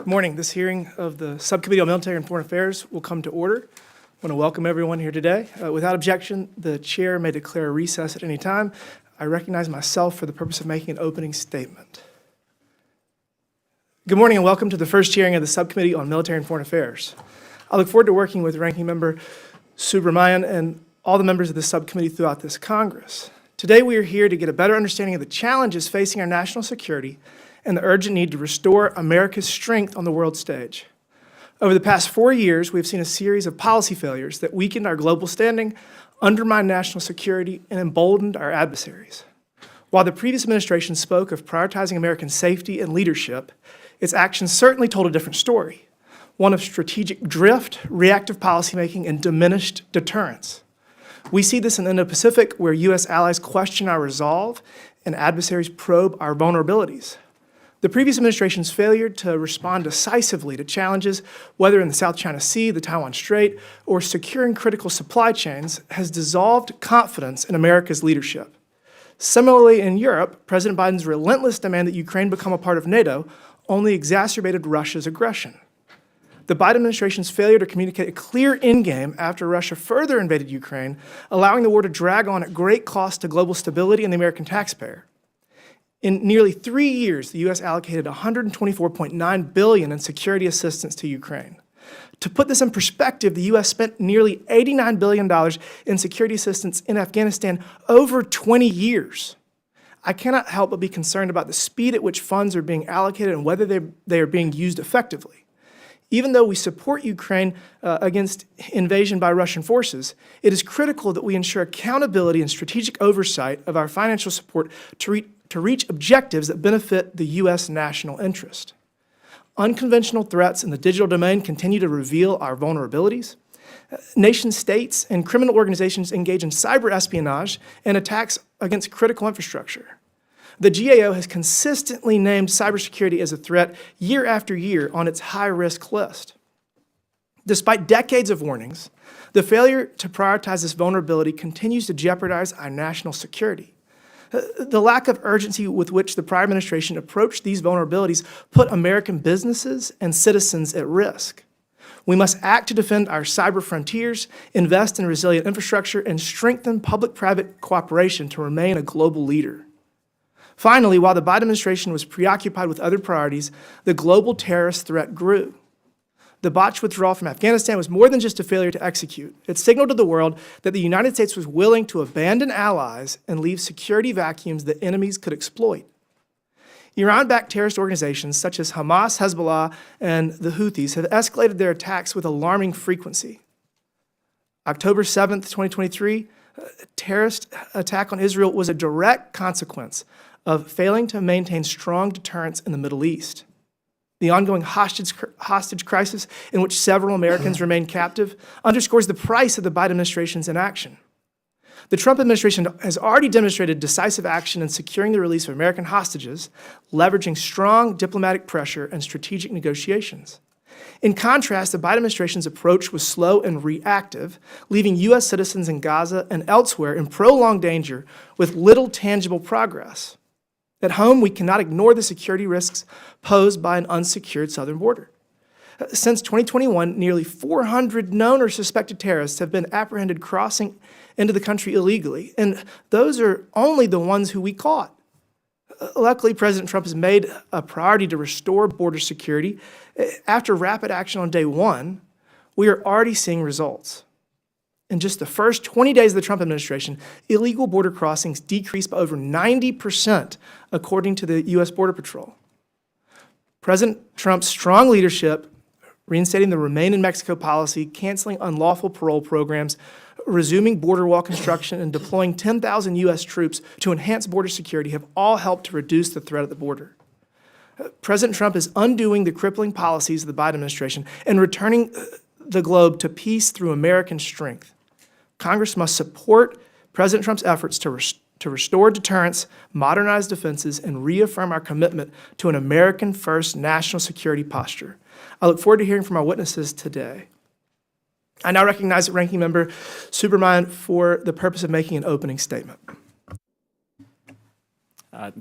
Good morning. This hearing of the Subcommittee on Military and Foreign Affairs will come to order. I want to welcome everyone here today. Without objection, the chair may declare a recess at any time. I recognize myself for the purpose of making an opening statement. Good morning and welcome to the first hearing of the Subcommittee on Military and Foreign Affairs. I look forward to working with Ranking Member Subramanian and all the members of the subcommittee throughout this Congress. Today we are here to get a better understanding of the challenges facing our national security and the urgent need to restore America's strength on the world stage. Over the past 4 years, we have seen a series of policy failures that weakened our global standing, undermined national security, and emboldened our adversaries. While the previous administration spoke of prioritizing American safety and leadership, its actions certainly told a different story, one of strategic drift, reactive policymaking, and diminished deterrence. We see this in the Indo-Pacific, where U.S. allies question our resolve and adversaries probe our vulnerabilities. The previous administration's failure to respond decisively to challenges, whether in the South China Sea, the Taiwan Strait, or securing critical supply chains, has dissolved confidence in America's leadership. Similarly, in Europe, President Biden's relentless demand that Ukraine become a part of NATO only exacerbated Russia's aggression. The Biden administration's failure to communicate a clear endgame after Russia further invaded Ukraine, allowing the war to drag on at great cost to global stability and the American taxpayer. In nearly 3 years, the U.S. allocated $124.9 billion in security assistance to Ukraine. To put this in perspective, the U.S. spent nearly $89 billion in security assistance in Afghanistan over 20 years. I cannot help but be concerned about the speed at which funds are being allocated and whether they are being used effectively. Even though we support Ukraine against invasion by Russian forces, it is critical that we ensure accountability and strategic oversight of our financial support to reach objectives that benefit the U.S. national interest. Unconventional threats in the digital domain continue to reveal our vulnerabilities. Nation states and criminal organizations engage in cyber espionage and attacks against critical infrastructure. The GAO has consistently named cybersecurity as a threat year after year on its high-risk list. Despite decades of warnings, the failure to prioritize this vulnerability continues to jeopardize our national security. The lack of urgency with which the prior administration approached these vulnerabilities put American businesses and citizens at risk. We must act to defend our cyber frontiers, invest in resilient infrastructure, and strengthen public-private cooperation to remain a global leader. Finally, while the Biden administration was preoccupied with other priorities, the global terrorist threat grew. The botched withdrawal from Afghanistan was more than just a failure to execute. It signaled to the world that the United States was willing to abandon allies and leave security vacuums that enemies could exploit. Iran-backed terrorist organizations such as Hamas, Hezbollah, and the Houthis have escalated their attacks with alarming frequency. October 7th, 2023, a terrorist attack on Israel was a direct consequence of failing to maintain strong deterrence in the Middle East. The ongoing hostage crisis in which several Americans remain captive underscores the price of the Biden administration's inaction. The Trump administration has already demonstrated decisive action in securing the release of American hostages, leveraging strong diplomatic pressure and strategic negotiations. In contrast, the Biden administration's approach was slow and reactive, leaving U.S. citizens in Gaza and elsewhere in prolonged danger with little tangible progress. At home, we cannot ignore the security risks posed by an unsecured southern border. Since 2021, nearly 400 known or suspected terrorists have been apprehended crossing into the country illegally, and those are only the ones who we caught. Luckily, President Trump has made a priority to restore border security. After rapid action on day one, we are already seeing results. In just the first 20 days of the Trump administration, illegal border crossings decreased by over 90%, according to the U.S. Border Patrol. President Trump's strong leadership, reinstating the Remain in Mexico policy, canceling unlawful parole programs, resuming border wall construction, and deploying 10,000 U.S. troops to enhance border security have all helped to reduce the threat at the border. President Trump is undoing the crippling policies of the Biden administration and returning the globe to peace through American strength. Congress must support President Trump's efforts to restore deterrence, modernize defenses, and reaffirm our commitment to an American-first national security posture. I look forward to hearing from our witnesses today. I now recognize the Ranking Member Subramanian for the purpose of making an opening statement.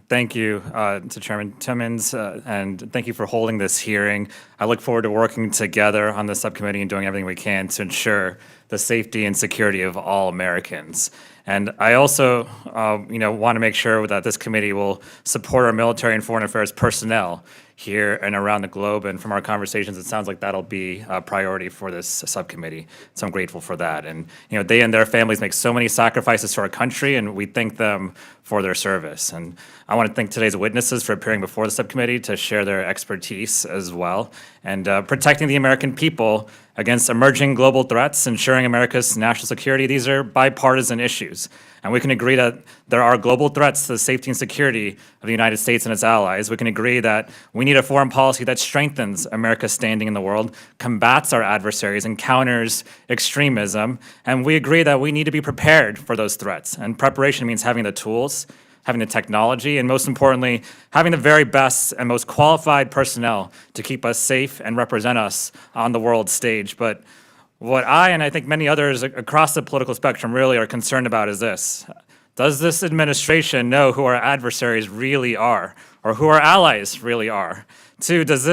Thank you to Chairman Timmons, and thank you for holding this hearing. I look forward to working together on the subcommittee and doing everything we can to ensure the safety and security of all Americans. And I also, want to make sure that this committee will support our military and foreign affairs personnel here and around the globe. And from our conversations, it sounds like that'll be a priority for this subcommittee. So I'm grateful for that. And they and their families make so many sacrifices for our country, and we thank them for their service. And I want to thank today's witnesses for appearing before the subcommittee to share their expertise as well. And protecting the American people against emerging global threats, ensuring America's national security, these are bipartisan issues. And we can agree that there are global threats to the safety and security of the United States and its allies. We can agree that we need a foreign policy that strengthens America's standing in the world, combats our adversaries, and counters extremism. And we agree that we need to be prepared for those threats. And preparation means having the tools, having the technology, and most importantly, having the very best and most qualified personnel to keep us safe and represent us on the world stage. But what I, and I think many others across the political spectrum, really are concerned about is this. Does this administration know who our adversaries really are, or who our allies really are? Two, does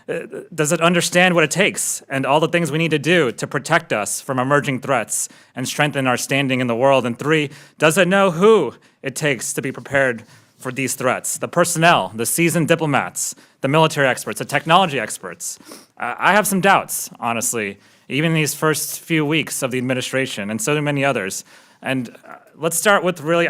it understand what it takes and all the things we need to do to protect us from emerging threats and strengthen our standing in the world? And three, does it know who it takes to be prepared for these threats? The personnel, the seasoned diplomats, the military experts, the technology experts. I have some doubts, honestly, even in these first few weeks of the administration, and so do many others. And let's start with really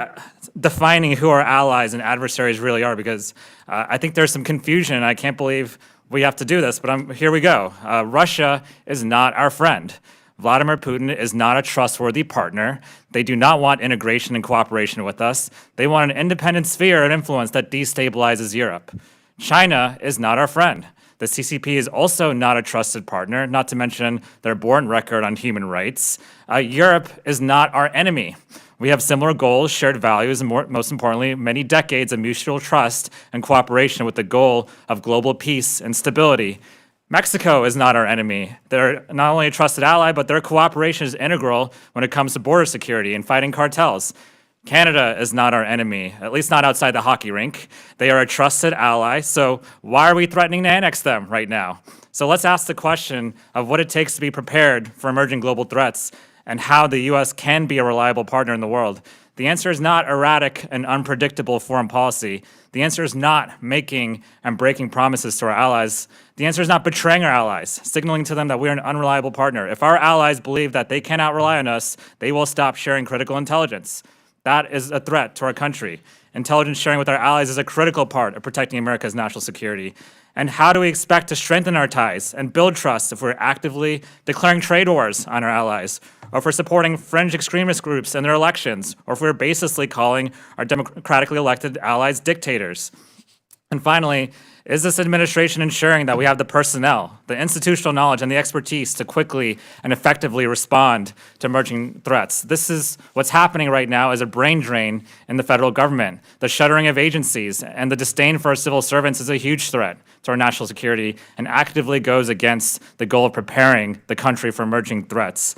defining who our allies and adversaries really are, because I think there's some confusion, and I can't believe we have to do this, but here we go. Russia is not our friend. Vladimir Putin is not a trustworthy partner. They do not want integration and cooperation with us. They want an independent sphere of influence that destabilizes Europe. China is not our friend. The CCP is also not a trusted partner, not to mention their abhorrent record on human rights. Europe is not our enemy. We have similar goals, shared values, and most importantly, many decades of mutual trust and cooperation with the goal of global peace and stability. Mexico is not our enemy. They're not only a trusted ally, but their cooperation is integral when it comes to border security and fighting cartels. Canada is not our enemy, at least not outside the hockey rink. They are a trusted ally, so why are we threatening to annex them right now? So let's ask the question of what it takes to be prepared for emerging global threats and how the U.S. can be a reliable partner in the world. The answer is not erratic and unpredictable foreign policy. The answer is not making and breaking promises to our allies. The answer is not betraying our allies, signaling to them that we're an unreliable partner. If our allies believe that they cannot rely on us, they will stop sharing critical intelligence. That is a threat to our country. Intelligence sharing with our allies is a critical part of protecting America's national security. And how do we expect to strengthen our ties and build trust if we're actively declaring trade wars on our allies, or if we're supporting fringe extremist groups in their elections, or if we're baselessly calling our democratically elected allies dictators? And finally, is this administration ensuring that we have the personnel, the institutional knowledge, and the expertise to quickly and effectively respond to emerging threats? This is what's happening right now is a brain drain in the federal government. The shuttering of agencies and the disdain for our civil servants is a huge threat to our national security and actively goes against the goal of preparing the country for emerging threats.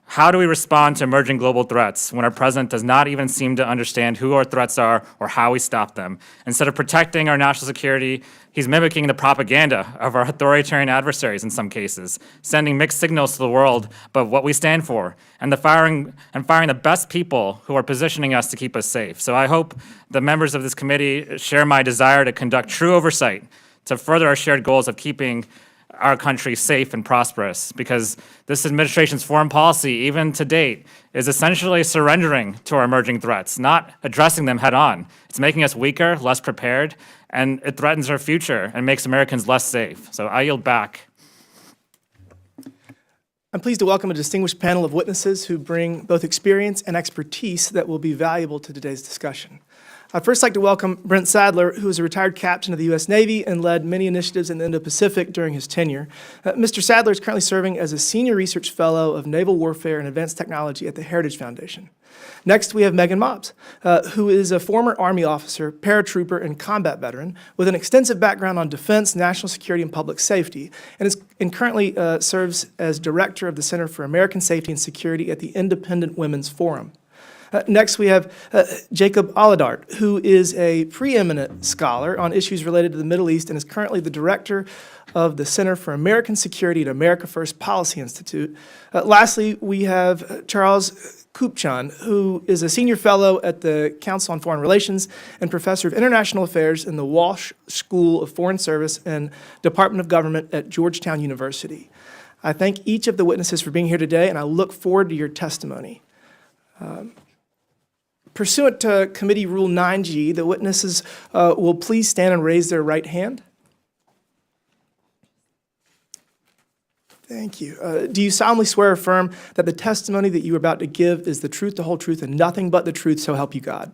How do we respond to emerging global threats when our president does not even seem to understand who our threats are or how we stop them? Instead of protecting our national security, he's mimicking the propaganda of our authoritarian adversaries in some cases, sending mixed signals to the world about what we stand for, and firing the best people who are positioning us to keep us safe. So I hope the members of this committee share my desire to conduct true oversight to further our shared goals of keeping our country safe and prosperous, because this administration's foreign policy, even to date, is essentially surrendering to our emerging threats, not addressing them head on. It's making us weaker, less prepared, and it threatens our future and makes Americans less safe. So I yield back. I'm pleased to welcome a distinguished panel of witnesses who bring both experience and expertise that will be valuable to today's discussion. I'd first like to welcome Brent Sadler, who is a retired captain of the U.S. Navy and led many initiatives in the Indo-Pacific during his tenure. Mr. Sadler is currently serving as a Senior Research Fellow of Naval Warfare and Advanced Technology at the Heritage Foundation. Next, we have Megan Mobbs, who is a former Army officer, paratrooper, and combat veteran with an extensive background on defense, national security, and public safety, and currently serves as Director of the Center for American Safety and Security at the Independent Women's Forum. Next, we have Jacob Alladart, who is a preeminent scholar on issues related to the Middle East and is currently the director of the Center for American Security at America First Policy Institute. Lastly, we have Charles Kupchan, who is a senior fellow at the Council on Foreign Relations and professor of international affairs in the Walsh School of Foreign Service and Department of Government at Georgetown University. I thank each of the witnesses for being here today, and I look forward to your testimony. Pursuant to Committee Rule 9G, the witnesses will please stand and raise their right hand. Thank you. Do you solemnly swear or affirm that the testimony that you are about to give is the truth, the whole truth, and nothing but the truth, so help you God?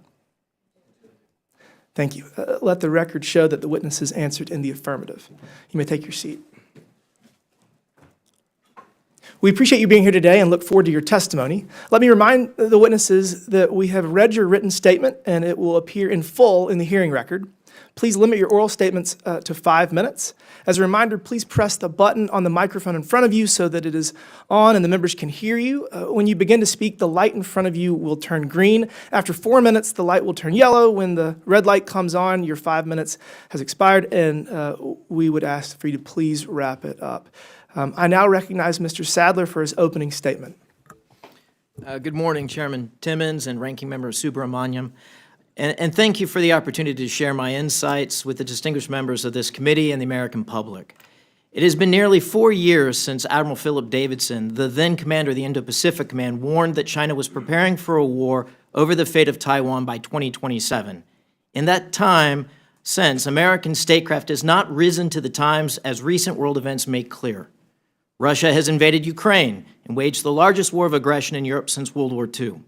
Thank you. Let the record show that the witnesses answered in the affirmative. You may take your seat. We appreciate you being here today and look forward to your testimony. Let me remind the witnesses that we have read your written statement and it will appear in full in the hearing record. Please limit your oral statements to 5 minutes. As a reminder, please press the button on the microphone in front of you so that it is on and the members can hear you. When you begin to speak, the light in front of you will turn green. After 4 minutes, the light will turn yellow. When the red light comes on, your 5 minutes has expired, and we would ask for you to please wrap it up. I now recognize Mr. Sadler for his opening statement. Good morning, Chairman Timmons and Ranking Member Subramaniam. And thank you for the opportunity to share my insights with the distinguished members of this committee and the American public. It has been nearly 4 years since Admiral Philip Davidson, the then commander of the Indo-Pacific Command, warned that China was preparing for a war over the fate of Taiwan by 2027. In that time since, American statecraft has not risen to the times, as recent world events make clear. Russia has invaded Ukraine and waged the largest war of aggression in Europe since World War II.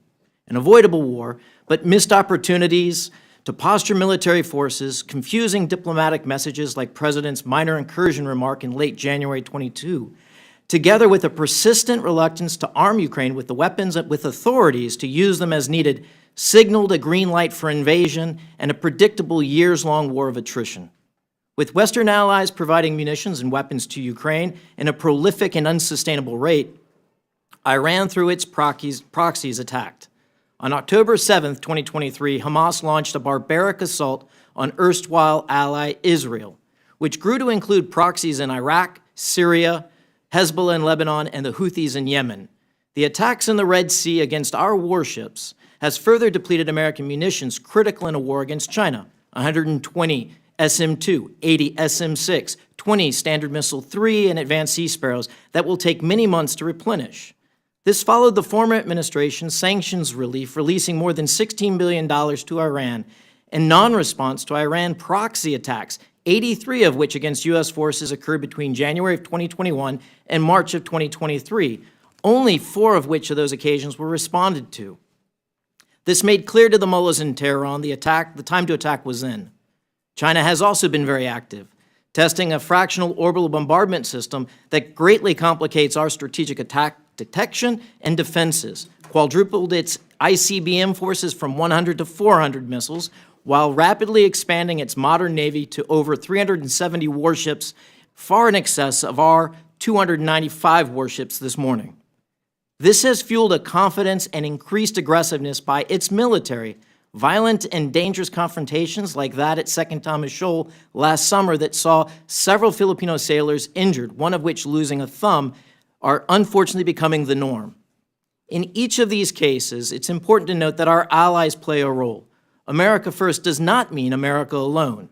An avoidable war, but missed opportunities to posture military forces, confusing diplomatic messages like President's minor incursion remark in late January 22, together with a persistent reluctance to arm Ukraine with the weapons and with authorities to use them as needed, signaled a green light for invasion and a predictable years-long war of attrition. With Western allies providing munitions and weapons to Ukraine in a prolific and unsustainable rate, Iran, through its proxies, attacked. On October 7, 2023, Hamas launched a barbaric assault on erstwhile ally Israel, which grew to include proxies in Iraq, Syria, Hezbollah in Lebanon, and the Houthis in Yemen. The attacks in the Red Sea against our warships has further depleted American munitions critical in a war against China. 120 SM-2, 80 SM-6, 20 Standard Missile-3 and Advanced Sea Sparrows that will take many months to replenish. This followed the former administration's sanctions relief, releasing more than $16 billion to Iran in non-response to Iran proxy attacks, 83 of which against U.S. forces occurred between January of 2021 and March of 2023, only 4 of which of those occasions were responded to. This made clear to the mullahs in Tehran the time to attack was in. China has also been very active, testing a fractional orbital bombardment system that greatly complicates our strategic attack detection and defenses, quadrupled its ICBM forces from 100 to 400 missiles, while rapidly expanding its modern navy to over 370 warships, far in excess of our 295 warships this morning. This has fueled a confidence and increased aggressiveness by its military. Violent and dangerous confrontations like that at Second Thomas Shoal last summer that saw several Filipino sailors injured, one of which losing a thumb, are unfortunately becoming the norm. In each of these cases, it's important to note that our allies play a role. America first does not mean America alone.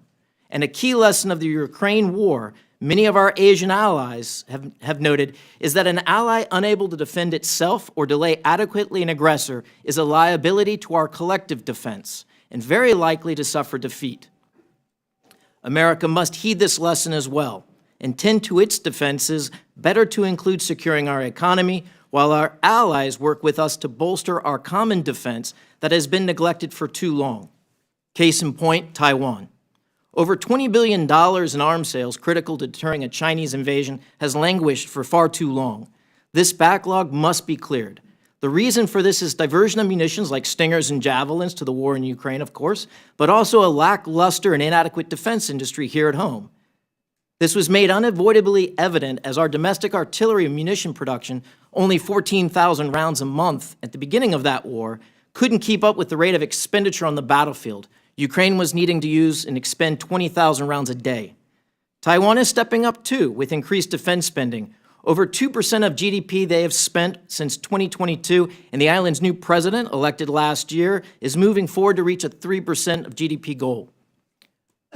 And a key lesson of the Ukraine war, many of our Asian allies have noted, is that an ally unable to defend itself or delay adequately an aggressor is a liability to our collective defense and very likely to suffer defeat. America must heed this lesson as well and tend to its defenses better to include securing our economy, while our allies work with us to bolster our common defense that has been neglected for too long. Case in point, Taiwan. Over $20 billion in arms sales critical to deterring a Chinese invasion has languished for far too long. This backlog must be cleared. The reason for this is diversion of munitions like Stingers and Javelins to the war in Ukraine, of course, but also a lackluster and inadequate defense industry here at home. This was made unavoidably evident as our domestic artillery and munition production, only 14,000 rounds a month at the beginning of that war, couldn't keep up with the rate of expenditure on the battlefield. Ukraine was needing to use and expend 20,000 rounds a day. Taiwan is stepping up too with increased defense spending. Over 2% of GDP they have spent since 2022, and the island's new president, elected last year, is moving forward to reach a 3% of GDP goal.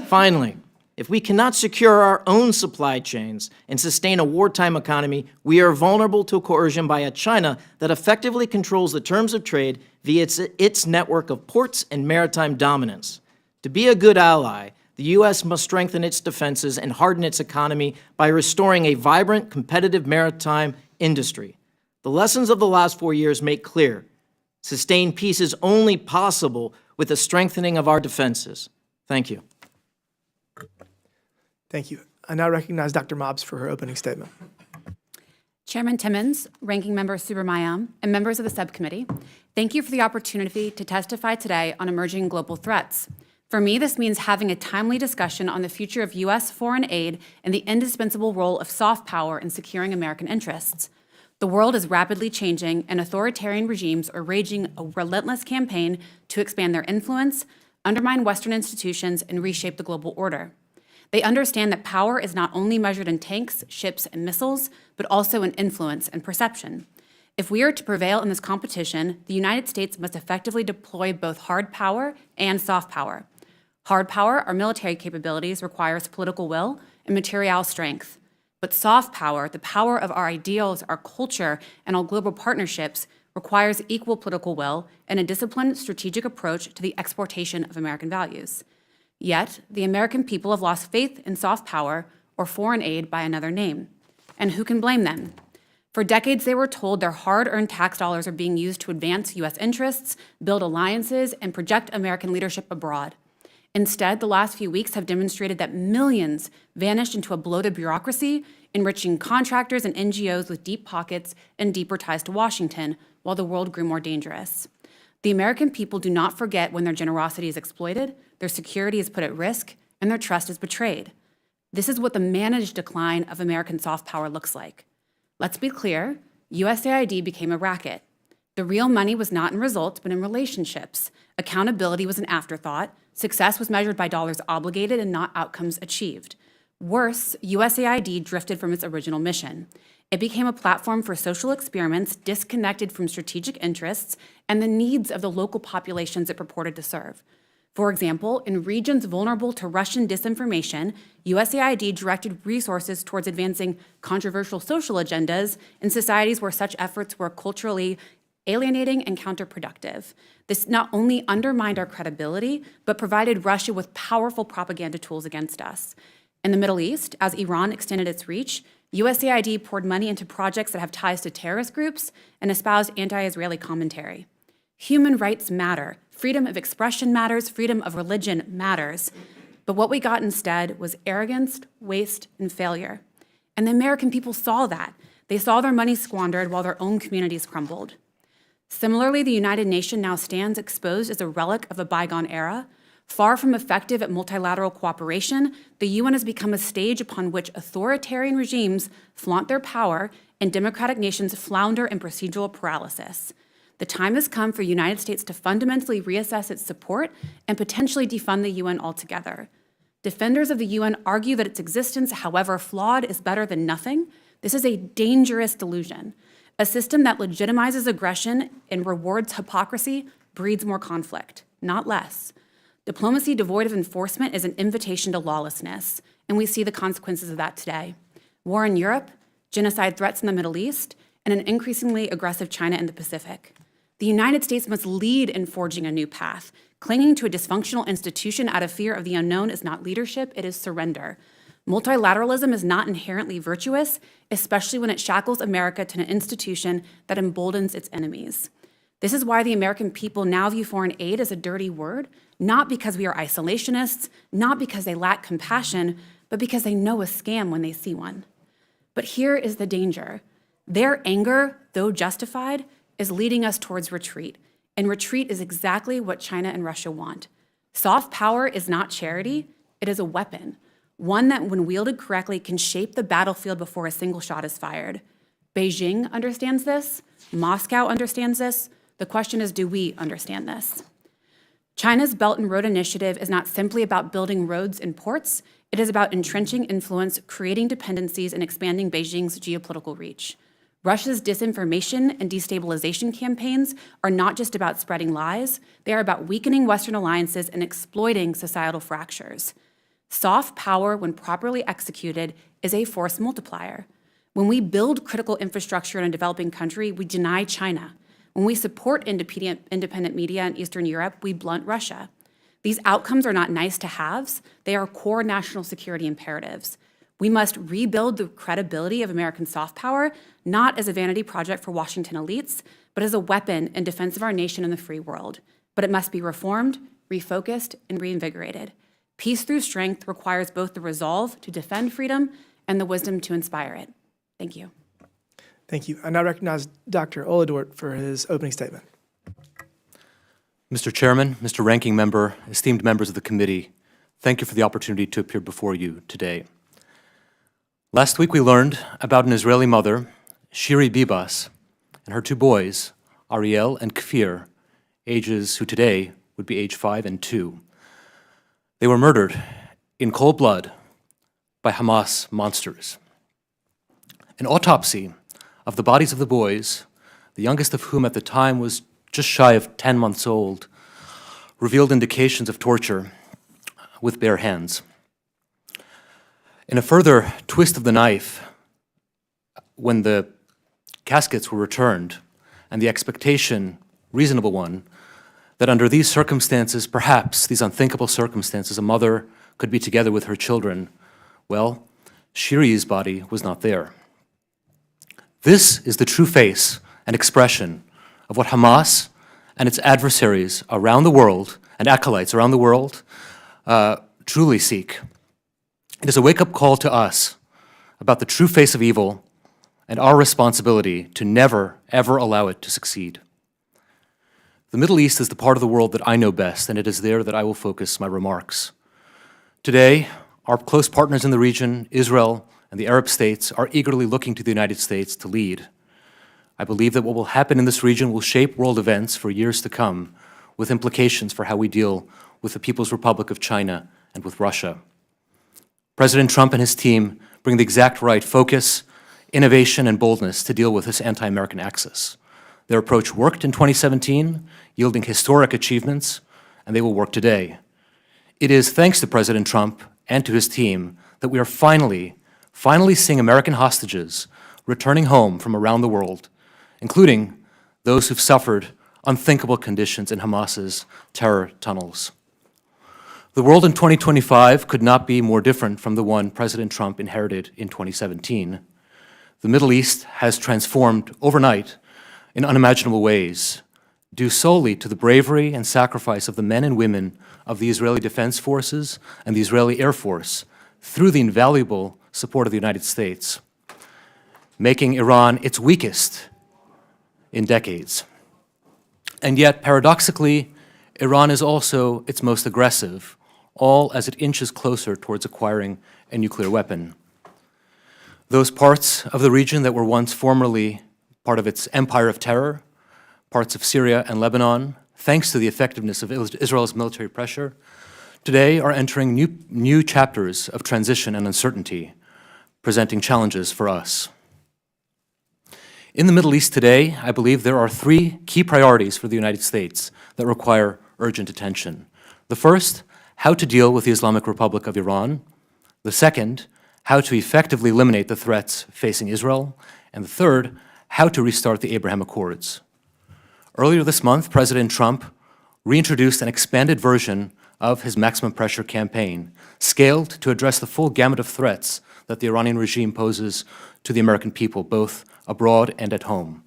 Finally, if we cannot secure our own supply chains and sustain a wartime economy, we are vulnerable to coercion by a China that effectively controls the terms of trade via its network of ports and maritime dominance. To be a good ally, the U.S. must strengthen its defenses and harden its economy by restoring a vibrant, competitive maritime industry. The lessons of the last 4 years make clear: sustained peace is only possible with the strengthening of our defenses. Thank you. Thank you. I now recognize Dr. Mobbs for her opening statement. Chairman Timmons, Ranking Member Subramaniam, and members of the subcommittee, thank you for the opportunity to testify today on emerging global threats. For me, this means having a timely discussion on the future of U.S. foreign aid and the indispensable role of soft power in securing American interests. The world is rapidly changing, and authoritarian regimes are waging a relentless campaign to expand their influence, undermine Western institutions, and reshape the global order. They understand that power is not only measured in tanks, ships, and missiles, but also in influence and perception. If we are to prevail in this competition, the United States must effectively deploy both hard power and soft power. Hard power, our military capabilities, requires political will and material strength. But soft power, the power of our ideals, our culture, and our global partnerships, requires equal political will and a disciplined, strategic approach to the exportation of American values. Yet, the American people have lost faith in soft power or foreign aid by another name. And who can blame them? For decades, they were told their hard-earned tax dollars are being used to advance U.S. interests, build alliances, and project American leadership abroad. Instead, the last few weeks have demonstrated that millions vanished into a bloated bureaucracy, enriching contractors and NGOs with deep pockets and deeper ties to Washington, while the world grew more dangerous. The American people do not forget when their generosity is exploited, their security is put at risk, and their trust is betrayed. This is what the managed decline of American soft power looks like. Let's be clear, USAID became a racket. The real money was not in results, but in relationships. Accountability was an afterthought. Success was measured by dollars obligated and not outcomes achieved. Worse, USAID drifted from its original mission. It became a platform for social experiments disconnected from strategic interests and the needs of the local populations it purported to serve. For example, in regions vulnerable to Russian disinformation, USAID directed resources towards advancing controversial social agendas in societies where such efforts were culturally alienating and counterproductive. This not only undermined our credibility, but provided Russia with powerful propaganda tools against us. In the Middle East, as Iran extended its reach, USAID poured money into projects that have ties to terrorist groups and espoused anti-Israeli commentary. Human rights matter. Freedom of expression matters. Freedom of religion matters. But what we got instead was arrogance, waste, and failure. And the American people saw that. They saw their money squandered while their own communities crumbled. Similarly, the United Nations now stands exposed as a relic of a bygone era. Far from effective at multilateral cooperation, the UN has become a stage upon which authoritarian regimes flaunt their power and democratic nations flounder in procedural paralysis. The time has come for the United States to fundamentally reassess its support and potentially defund the UN altogether. Defenders of the UN argue that its existence, however flawed, is better than nothing. This is a dangerous delusion. A system that legitimizes aggression and rewards hypocrisy breeds more conflict, not less. Diplomacy devoid of enforcement is an invitation to lawlessness, and we see the consequences of that today. War in Europe, genocide threats in the Middle East, and an increasingly aggressive China in the Pacific. The United States must lead in forging a new path. Clinging to a dysfunctional institution out of fear of the unknown is not leadership, it is surrender. Multilateralism is not inherently virtuous, especially when it shackles America to an institution that emboldens its enemies. This is why the American people now view foreign aid as a dirty word, not because we are isolationists, not because they lack compassion, but because they know a scam when they see one. But here is the danger. Their anger, though justified, is leading us towards retreat, and retreat is exactly what China and Russia want. Soft power is not charity, it is a weapon, one that, when wielded correctly, can shape the battlefield before a single shot is fired. Beijing understands this, Moscow understands this, The question is, do we understand this? China's Belt and Road Initiative is not simply about building roads and ports. It is about entrenching influence, creating dependencies, and expanding Beijing's geopolitical reach. Russia's disinformation and destabilization campaigns are not just about spreading lies, they are about weakening Western alliances and exploiting societal fractures. Soft power, when properly executed, is a force multiplier. When we build critical infrastructure in a developing country, we deny China. When we support independent media in Eastern Europe, we blunt Russia. These outcomes are not nice-to-haves, they are core national security imperatives. We must rebuild the credibility of American soft power, not as a vanity project for Washington elites, but as a weapon in defense of our nation and the free world. But it must be reformed, refocused, and reinvigorated. Peace through strength requires both the resolve to defend freedom and the wisdom to inspire it. Thank you. Thank you. I now recognize Dr. Oladort for his opening statement. Mr. Chairman, Mr. Ranking Member, esteemed members of the committee, thank you for the opportunity to appear before you today. Last week we learned about an Israeli mother, Shiri Bibas, and her two boys, Ariel and Kfir, who today would be age 5 and 2. They were murdered in cold blood by Hamas monsters. An autopsy of the bodies of the boys, the youngest of whom at the time was just shy of 10 months old, revealed indications of torture with bare hands. In a further twist of the knife, when the caskets were returned, and the expectation, reasonable one, that under these circumstances, perhaps these unthinkable circumstances, a mother could be together with her children, well, Shiri's body was not there. This is the true face and expression of what Hamas and its adversaries around the world and acolytes around the world truly seek. It is a wake-up call to us about the true face of evil and our responsibility to never, ever allow it to succeed. The Middle East is the part of the world that I know best, and it is there that I will focus my remarks. Today, our close partners in the region, Israel and the Arab states, are eagerly looking to the United States to lead. I believe that what will happen in this region will shape world events for years to come, with implications for how we deal with the People's Republic of China and with Russia. President Trump and his team bring the exact right focus, innovation, and boldness to deal with this anti-American axis. Their approach worked in 2017, yielding historic achievements, and they will work today. It is thanks to President Trump and to his team that we are finally seeing American hostages returning home from around the world, including those who've suffered unthinkable conditions in Hamas's terror tunnels. The world in 2025 could not be more different from the one President Trump inherited in 2017. The Middle East has transformed overnight in unimaginable ways, due solely to the bravery and sacrifice of the men and women of the Israeli Defense Forces and the Israeli Air Force through the invaluable support of the United States, making Iran its weakest in decades. And yet, paradoxically, Iran is also its most aggressive, all as it inches closer towards acquiring a nuclear weapon. Those parts of the region that were once formerly part of its empire of terror, parts of Syria and Lebanon, thanks to the effectiveness of Israel's military pressure, today are entering new chapters of transition and uncertainty, presenting challenges for us. In the Middle East today, I believe there are 3 key priorities for the United States that require urgent attention. The first, how to deal with the Islamic Republic of Iran. The second, how to effectively eliminate the threats facing Israel. And the third, how to restart the Abraham Accords. Earlier this month, President Trump reintroduced an expanded version of his maximum pressure campaign, scaled to address the full gamut of threats that the Iranian regime poses to the American people, both abroad and at home.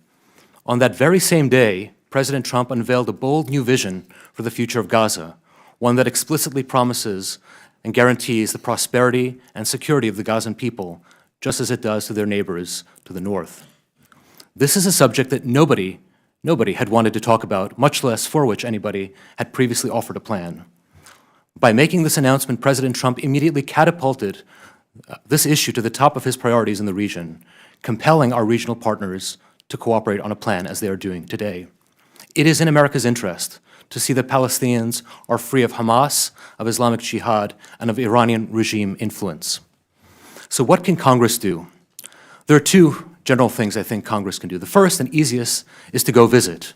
On that very same day, President Trump unveiled a bold new vision for the future of Gaza, one that explicitly promises and guarantees the prosperity and security of the Gazan people, just as it does to their neighbors to the north. This is a subject that nobody had wanted to talk about, much less for which anybody had previously offered a plan. By making this announcement, President Trump immediately catapulted this issue to the top of his priorities in the region, compelling our regional partners to cooperate on a plan as they are doing today. It is in America's interest to see that Palestinians are free of Hamas, of Islamic Jihad, and of Iranian regime influence. So what can Congress do? There are two general things I think Congress can do. The first and easiest is to go visit.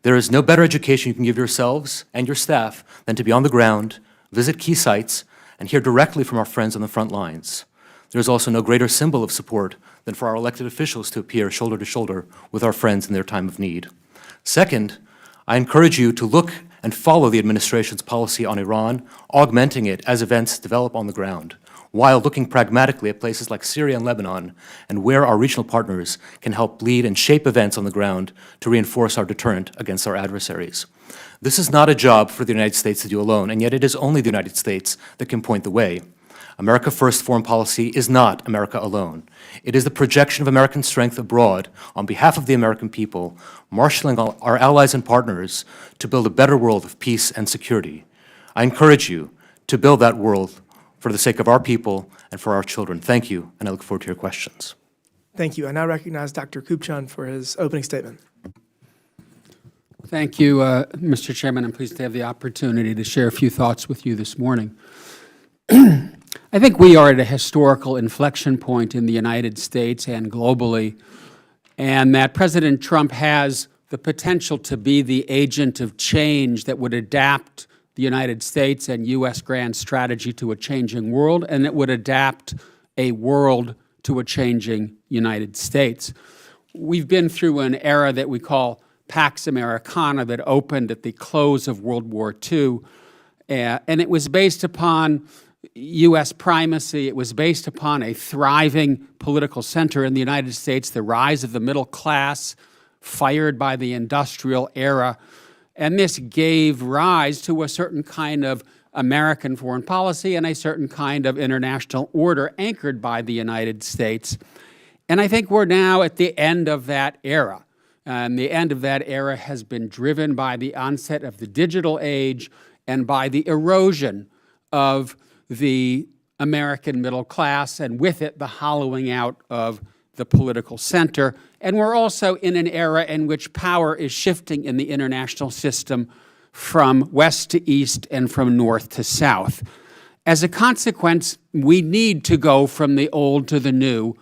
There is no better education you can give yourselves and your staff than to be on the ground, visit key sites, and hear directly from our friends on the front lines. There is also no greater symbol of support than for our elected officials to appear shoulder to shoulder with our friends in their time of need. Second, I encourage you to look and follow the administration's policy on Iran, augmenting it as events develop on the ground, while looking pragmatically at places like Syria and Lebanon, and where our regional partners can help lead and shape events on the ground to reinforce our deterrent against our adversaries. This is not a job for the United States to do alone, and yet it is only the United States that can point the way. America First foreign policy is not America alone. It is the projection of American strength abroad on behalf of the American people, marshaling our allies and partners to build a better world of peace and security. I encourage you to build that world for the sake of our people and for our children. Thank you, and I look forward to your questions. Thank you. I now recognize Dr. Kupchan for his opening statement. Thank you, Mr. Chairman. I'm pleased to have the opportunity to share a few thoughts with you this morning. I think we are at a historical inflection point in the United States and globally, and that President Trump has the potential to be the agent of change that would adapt the United States and U.S. grand strategy to a changing world, and it would adapt a world to a changing United States. We've been through an era that we call Pax Americana that opened at the close of World War II, and it was based upon U.S. primacy. It was based upon a thriving political center in the United States, the rise of the middle class, fired by the industrial era, and this gave rise to a certain kind of American foreign policy and a certain kind of international order anchored by the United States. And I think we're now at the end of that era. And the end of that era has been driven by the onset of the digital age and by the erosion of the American middle class, and with it, the hollowing out of the political center. And we're also in an era in which power is shifting in the international system from west to east and from north to south. As a consequence, we need to go from the old to the new.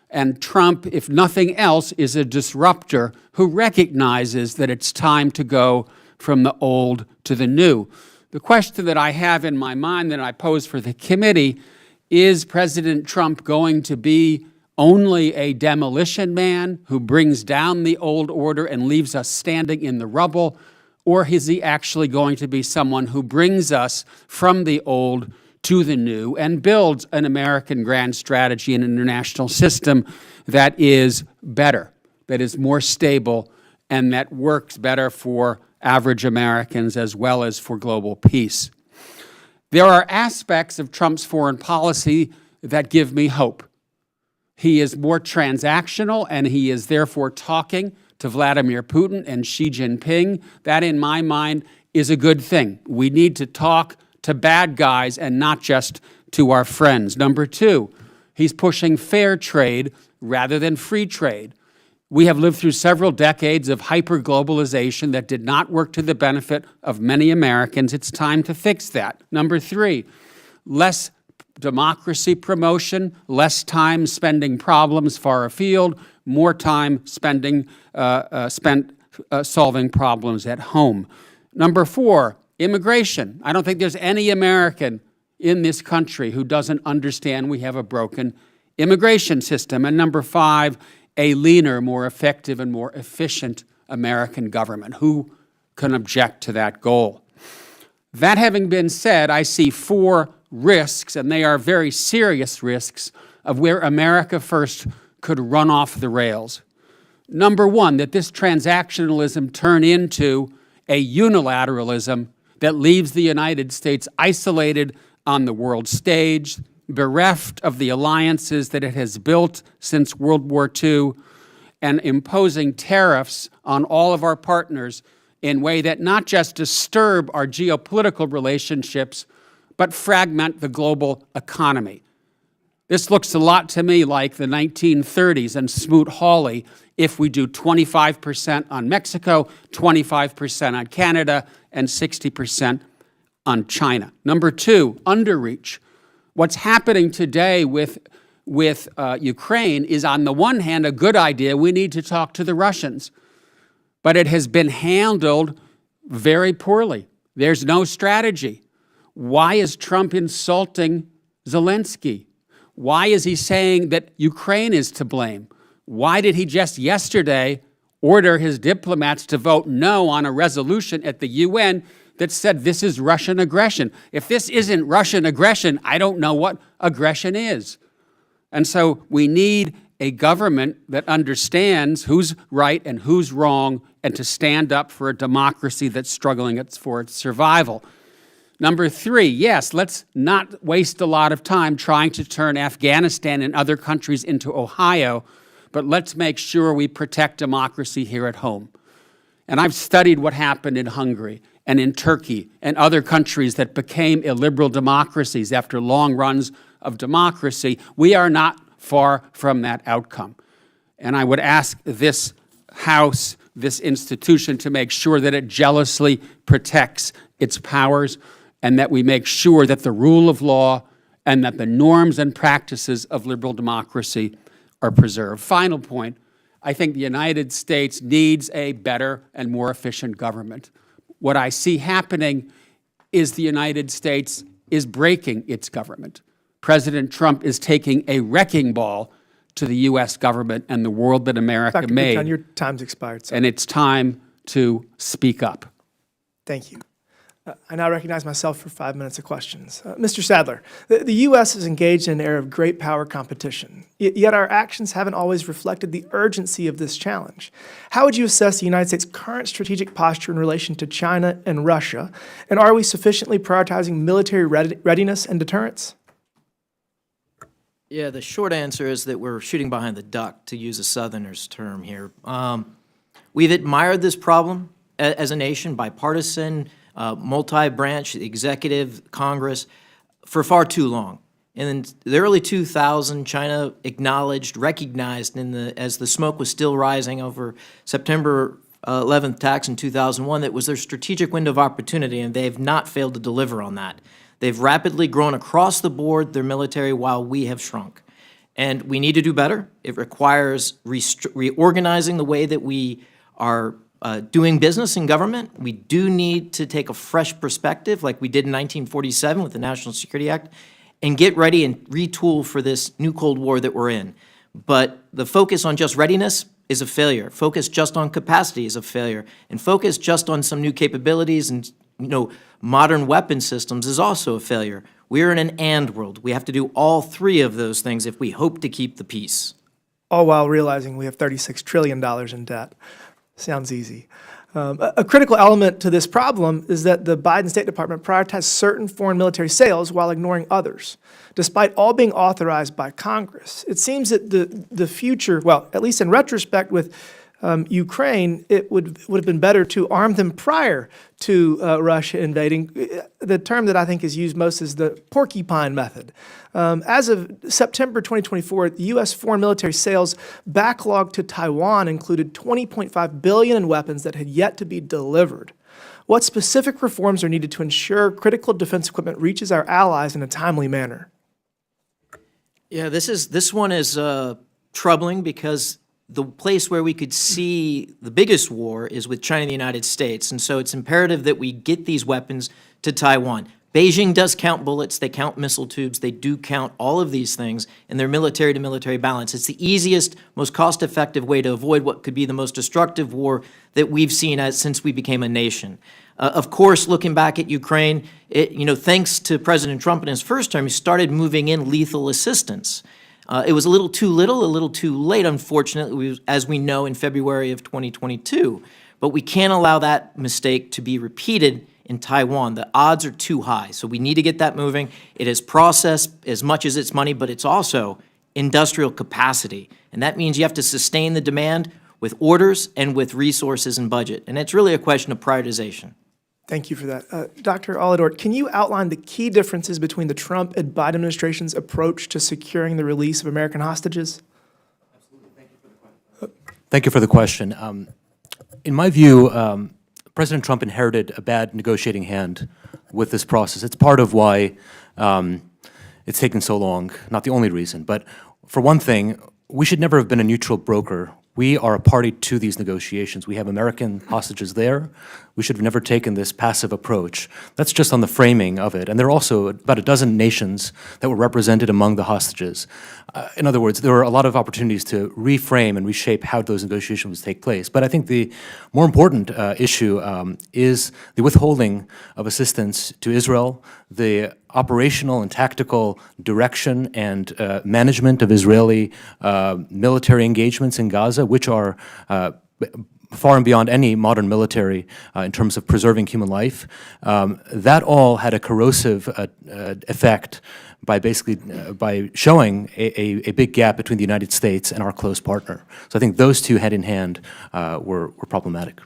And Trump, if nothing else, is a disruptor who recognizes that it's time to go from the old to the new. The question that I have in my mind that I pose for the committee is President Trump going to be only a demolition man who brings down the old order and leaves us standing in the rubble, or is he actually going to be someone who brings us from the old to the new and builds an American grand strategy and international system that is better, that is more stable, and that works better for average Americans as well as for global peace? There are aspects of Trump's foreign policy that give me hope. He is more transactional, and he is therefore talking to Vladimir Putin and Xi Jinping. That, in my mind, is a good thing. We need to talk to bad guys and not just to our friends. Number two, he's pushing fair trade rather than free trade. We have lived through several decades of hyper-globalization that did not work to the benefit of many Americans. It's time to fix that. Number three, less democracy promotion, less time spending problems far afield, more time spent solving problems at home. Number four, immigration. I don't think there's any American in this country who doesn't understand we have a broken immigration system. And number five, a leaner, more effective, and more efficient American government. Who can object to that goal? That having been said, I see four risks, and they are very serious risks, of where America First could run off the rails. Number one, that this transactionalism turn into a unilateralism that leaves the United States isolated on the world stage, bereft of the alliances that it has built since World War II, and imposing tariffs on all of our partners in a way that not just disturb our geopolitical relationships, but fragment the global economy. This looks a lot to me like the 1930s and Smoot-Hawley if we do 25% on Mexico, 25% on Canada, and 60% on China. Number two, underreach. What's happening today with Ukraine is, on the one hand, a good idea. We need to talk to the Russians. But it has been handled very poorly. There's no strategy. Why is Trump insulting Zelensky? Why is he saying that Ukraine is to blame? Why did he just yesterday order his diplomats to vote no on a resolution at the UN that said this is Russian aggression? If this isn't Russian aggression, I don't know what aggression is. And so we need a government that understands who's right and who's wrong, and to stand up for a democracy that's struggling for its survival. Number three, yes, let's not waste a lot of time trying to turn Afghanistan and other countries into Ohio, but let's make sure we protect democracy here at home. And I've studied what happened in Hungary and in Turkey and other countries that became illiberal democracies after long runs of democracy. We are not far from that outcome. And I would ask this House, this institution, to make sure that it jealously protects its powers, and that we make sure that the rule of law and that the norms and practices of liberal democracy are preserved. Final point, I think the United States needs a better and more efficient government. What I see happening is the United States is breaking its government. President Trump is taking a wrecking ball to the U.S. government and the world that America Dr. made. Buchan, your time's expired, sir. And it's time to speak up. Thank you. I now recognize myself for 5 minutes of questions. Mr. Sadler, the U.S. is engaged in an era of great power competition, yet our actions haven't always reflected the urgency of this challenge. How would you assess the United States' current strategic posture in relation to China and Russia, and are we sufficiently prioritizing military readiness and deterrence? Yeah, the short answer is that we're shooting behind the duck, to use a Southerner's term here. We've admired this problem as a nation, bipartisan, multi-branch, executive, Congress, for far too long. In the early 2000s, China acknowledged, recognized as the smoke was still rising over September 11th attacks in 2001, that was their strategic window of opportunity, and they have not failed to deliver on that. They've rapidly grown across the board, their military, while we have shrunk. And we need to do better. It requires reorganizing the way that we are doing business in government. We do need to take a fresh perspective, like we did in 1947 with the National Security Act, and get ready and retool for this new Cold War that we're in. But the focus on just readiness is a failure. Focus just on capacity is a failure. And focus just on some new capabilities and modern weapon systems is also a failure. We're in an and world. We have to do all three of those things if we hope to keep the peace. All while realizing we have $36 trillion in debt. Sounds easy. A critical element to this problem is that the Biden State Department prioritized certain foreign military sales while ignoring others, despite all being authorized by Congress. It seems that the future, well, at least in retrospect with Ukraine, it would have been better to arm them prior to Russia invading. The term that I think is used most is the porcupine method. As of September 2024, the U.S. foreign military sales backlog to Taiwan included $20.5 billion in weapons that had yet to be delivered. What specific reforms are needed to ensure critical defense equipment reaches our allies in a timely manner? Yeah, this one is troubling because the place where we could see the biggest war is with China and the United States, and so it's imperative that we get these weapons to Taiwan. Beijing does count bullets, they count missile tubes, they do count all of these things in their military-to-military balance. It's the easiest, most cost-effective way to avoid what could be the most destructive war that we've seen since we became a nation. Of course, looking back at Ukraine, thanks to President Trump in his first term, he started moving in lethal assistance. It was a little too little, a little too late, unfortunately, as we know, in February of 2022. But we can't allow that mistake to be repeated in Taiwan. The odds are too high, so we need to get that moving. It is process as much as it's money, but it's also industrial capacity. And that means you have to sustain the demand with orders and with resources and budget. And it's really a question of prioritization. Thank you for that. Dr. Aladort, can you outline the key differences between the Trump and Biden administration's approach to securing the release of American hostages? Thank you for the question. In my view, President Trump inherited a bad negotiating hand with this process. It's part of why it's taken so long, not the only reason. But for one thing, we should never have been a neutral broker. We are a party to these negotiations. We have American hostages there. We should have never taken this passive approach. That's just on the framing of it. And there are also about a dozen nations that were represented among the hostages. In other words, there were a lot of opportunities to reframe and reshape how those negotiations would take place. But I think the more important issue is the withholding of assistance to Israel, the operational and tactical direction and management of Israeli military engagements in Gaza, which are far and beyond any modern military in terms of preserving human life. That all had a corrosive effect by basically by showing a big gap between the United States and our close partner. So I think those two hand in hand were problematic.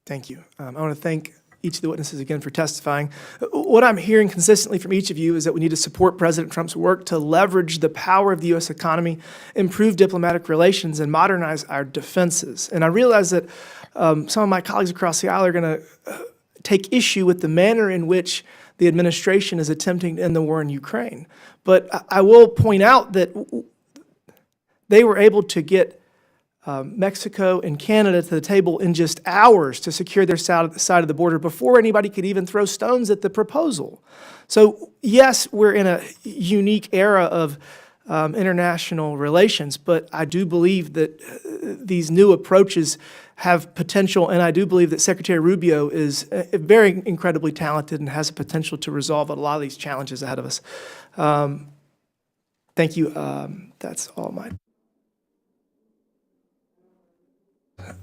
Thank you. I want to thank each of the witnesses again for testifying. What I'm hearing consistently from each of you is that we need to support President Trump's work to leverage the power of the U.S. economy, improve diplomatic relations, and modernize our defenses. And I realize that some of my colleagues across the aisle are going to take issue with the manner in which the administration is attempting to end the war in Ukraine. But I will point out that they were able to get Mexico and Canada to the table in just hours to secure their side of the border before anybody could even throw stones at the proposal. So yes, we're in a unique era of international relations, but I do believe that these new approaches have potential, and I do believe that Secretary Rubio is very incredibly talented and has the potential to resolve a lot of these challenges ahead of us. Thank you. That's all mine.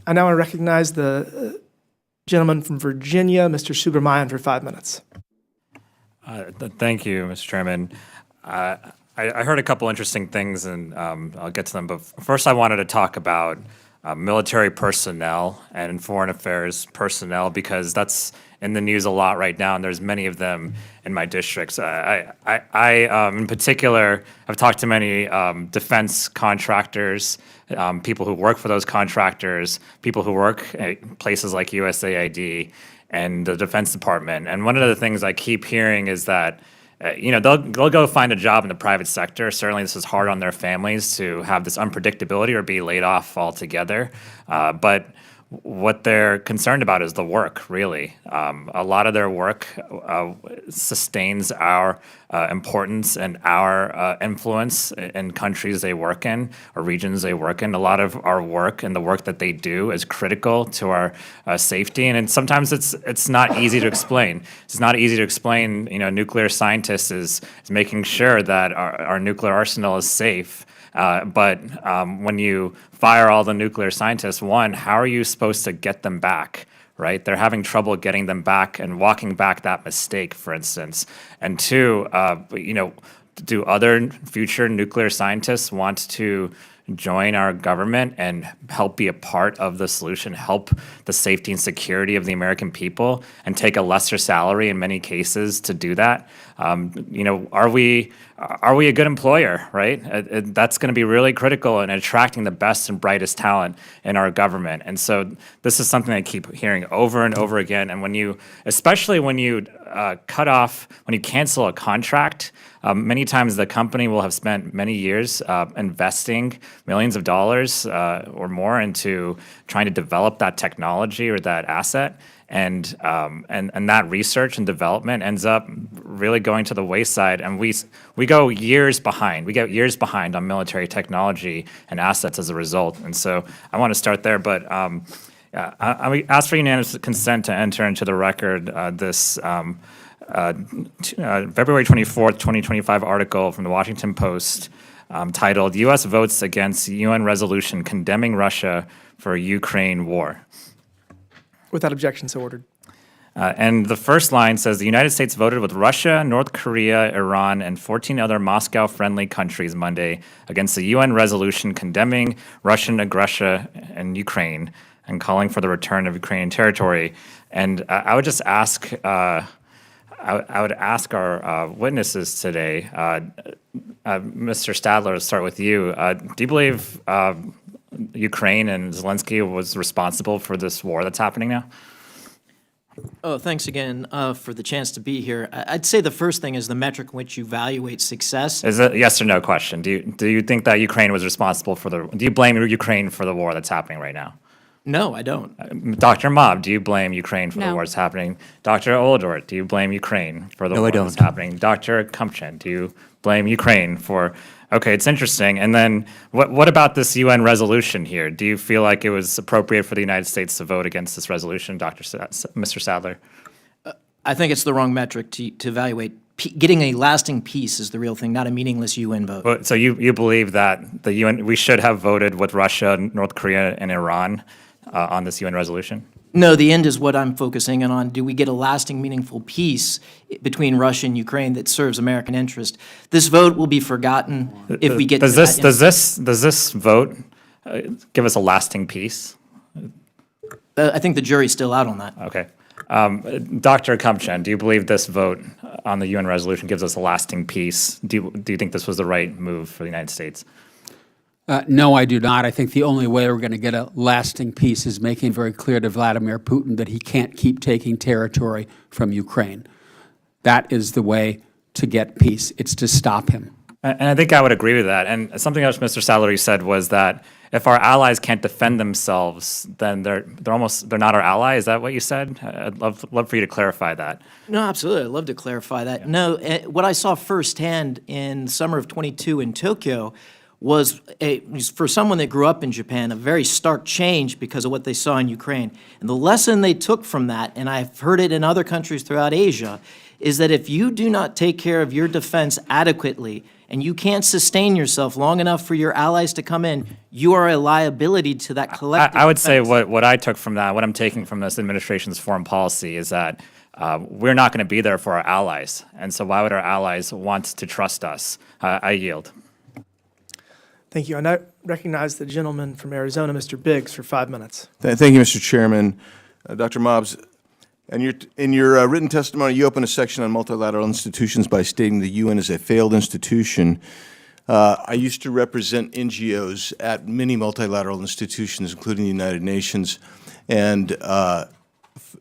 I now want to recognize the gentleman from Virginia, Mr. Subramanian, for 5 minutes. Thank you, Mr. Chairman. I heard a couple interesting things, and I'll get to them. But first, I wanted to talk about military personnel and foreign affairs personnel, because that's in the news a lot right now, and there's many of them in my districts. I in particular, have talked to many defense contractors, people who work for those contractors, people who work at places like USAID and the Defense Department. And one of the things I keep hearing is that they'll go find a job in the private sector. Certainly, this is hard on their families to have this unpredictability or be laid off altogether. But what they're concerned about is the work, really. A lot of their work sustains our importance and our influence in countries they work in or regions they work in. A lot of our work and the work that they do is critical to our safety, and sometimes it's not easy to explain. It's not easy to explain. Nuclear scientists is making sure that our nuclear arsenal is safe. But when you fire all the nuclear scientists, one, how are you supposed to get them back, right? They're having trouble getting them back and walking back that mistake, for instance. And two, do other future nuclear scientists want to join our government and help be a part of the solution, help the safety and security of the American people, and take a lesser salary in many cases to do that? Are we a good employer, right? That's going to be really critical in attracting the best and brightest talent in our government. And so this is something I keep hearing over and over again. And especially when you cancel a contract, many times the company will have spent many years investing millions of dollars or more into trying to develop that technology or that asset. And that research and development ends up really going to the wayside, and we go years behind. We get years behind on military technology and assets as a result. And so I want to start there, but I ask for unanimous consent to enter into the record this February 24th, 2025 article from the Washington Post titled "U.S. Votes Against UN Resolution Condemning Russia for Ukraine War." Without objection, so ordered. And the first line says, the United States voted with Russia, North Korea, Iran, and 14 other Moscow-friendly countries Monday against the UN resolution condemning Russian aggression in Ukraine and calling for the return of Ukrainian territory. And I would just ask, I would ask our witnesses today, Mr. Stadler, to start with you. Do you believe Ukraine and Zelensky was responsible for this war that's happening now? Oh, thanks again for the chance to be here. I'd say the first thing is the metric in which you evaluate success. Is it a yes or no question? Do you think that Ukraine was responsible for do you blame Ukraine for the war that's happening right now? No, I don't. Dr. Mob, do you blame Ukraine for the No. war that's happening? Dr. Oldort, do you blame Ukraine for the No, war I that's don't. happening? Dr. Kumpchen, do you blame Ukraine for? Okay, it's interesting. And then what about this UN resolution here? Do you feel like it was appropriate for the United States to vote against this resolution, Mr. Sadler? I think it's the wrong metric to evaluate. Getting a lasting peace is the real thing, not a meaningless UN vote. So you believe that the UN, we should have voted with Russia, North Korea, and Iran on this UN resolution? No, the end is what I'm focusing on. Do we get a lasting, meaningful peace between Russia and Ukraine that serves American interest? This vote will be forgotten if we get to that. Does this vote give us a lasting peace? I think the jury's still out on that. Okay. Dr. Kumpchen, do you believe this vote on the UN resolution gives us a lasting peace? Do you think this was the right move for the United States? No, I do not. I think the only way we're going to get a lasting peace is making very clear to Vladimir Putin that he can't keep taking territory from Ukraine. That is the way to get peace. It's to stop him. And I think I would agree with that. And something else Mr. Salary said was that if our allies can't defend themselves, then they're not our ally. Is that what you said? I'd love for you to clarify that. No, absolutely. I'd love to clarify that. No, what I saw firsthand in summer of '22 in Tokyo was, for someone that grew up in Japan, a very stark change because of what they saw in Ukraine. And the lesson they took from that, and I've heard it in other countries throughout Asia, is that if you do not take care of your defense adequately and you can't sustain yourself long enough for your allies to come in, you are a liability to that collective I would say defense. what I took from that, what I'm taking from this administration's foreign policy is that we're not going to be there for our allies. And so why would our allies want to trust us? I yield. Thank you. I now recognize the gentleman from Arizona, Mr. Biggs, for 5 minutes. Thank you, Mr. Chairman. Dr. Mobbs, in your written testimony, you open a section on multilateral institutions by stating the UN is a failed institution. I used to represent NGOs at many multilateral institutions, including the United Nations, and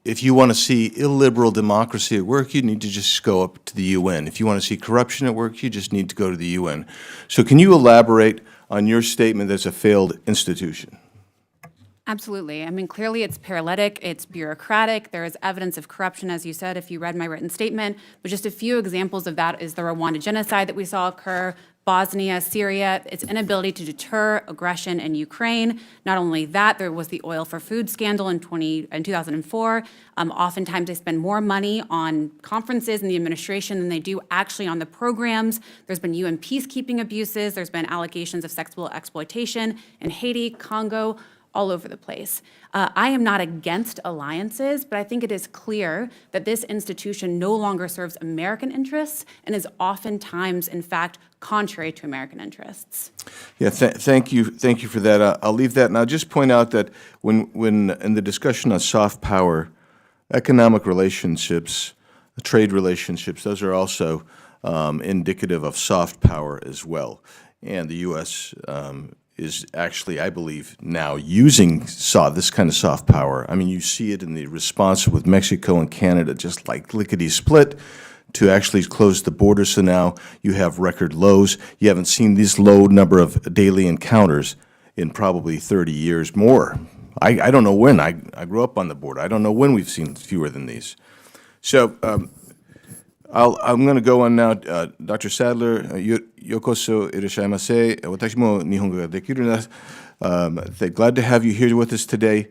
if you want to see illiberal democracy at work, you need to just go up to the UN. If you want to see corruption at work, you just need to go to the UN. So can you elaborate on your statement that it's a failed institution? Absolutely. I mean, clearly it's paralytic, it's bureaucratic, there is evidence of corruption, as you said, if you read my written statement. But just a few examples of that is the Rwanda genocide that we saw occur, Bosnia, Syria, its inability to deter aggression in Ukraine. Not only that, there was the oil for food scandal in 2004. Oftentimes they spend more money on conferences and the administration than they do actually on the programs. There's been UN peacekeeping abuses. There's been allegations of sexual exploitation in Haiti, Congo, all over the place. I am not against alliances, but I think it is clear that this institution no longer serves American interests and is oftentimes, in fact, contrary to American interests. Yeah, thank you for that. I'll leave that, and I'll just point out that when in the discussion on soft power, economic relationships, trade relationships, those are also indicative of soft power as well. And the U.S. Is actually, I believe, now using this kind of soft power. I mean, you see it in the response with Mexico and Canada, just like lickety-split, to actually close the border. So now you have record lows. You haven't seen this low number of daily encounters in probably 30 years more. I don't know when. I grew up on the border. I don't know when we've seen fewer than these. So I'm going to go on now. Dr. Sadler, yokoso irashaimase. Watashi mo nihongo ga dekiru desu. Glad to have you here with us today.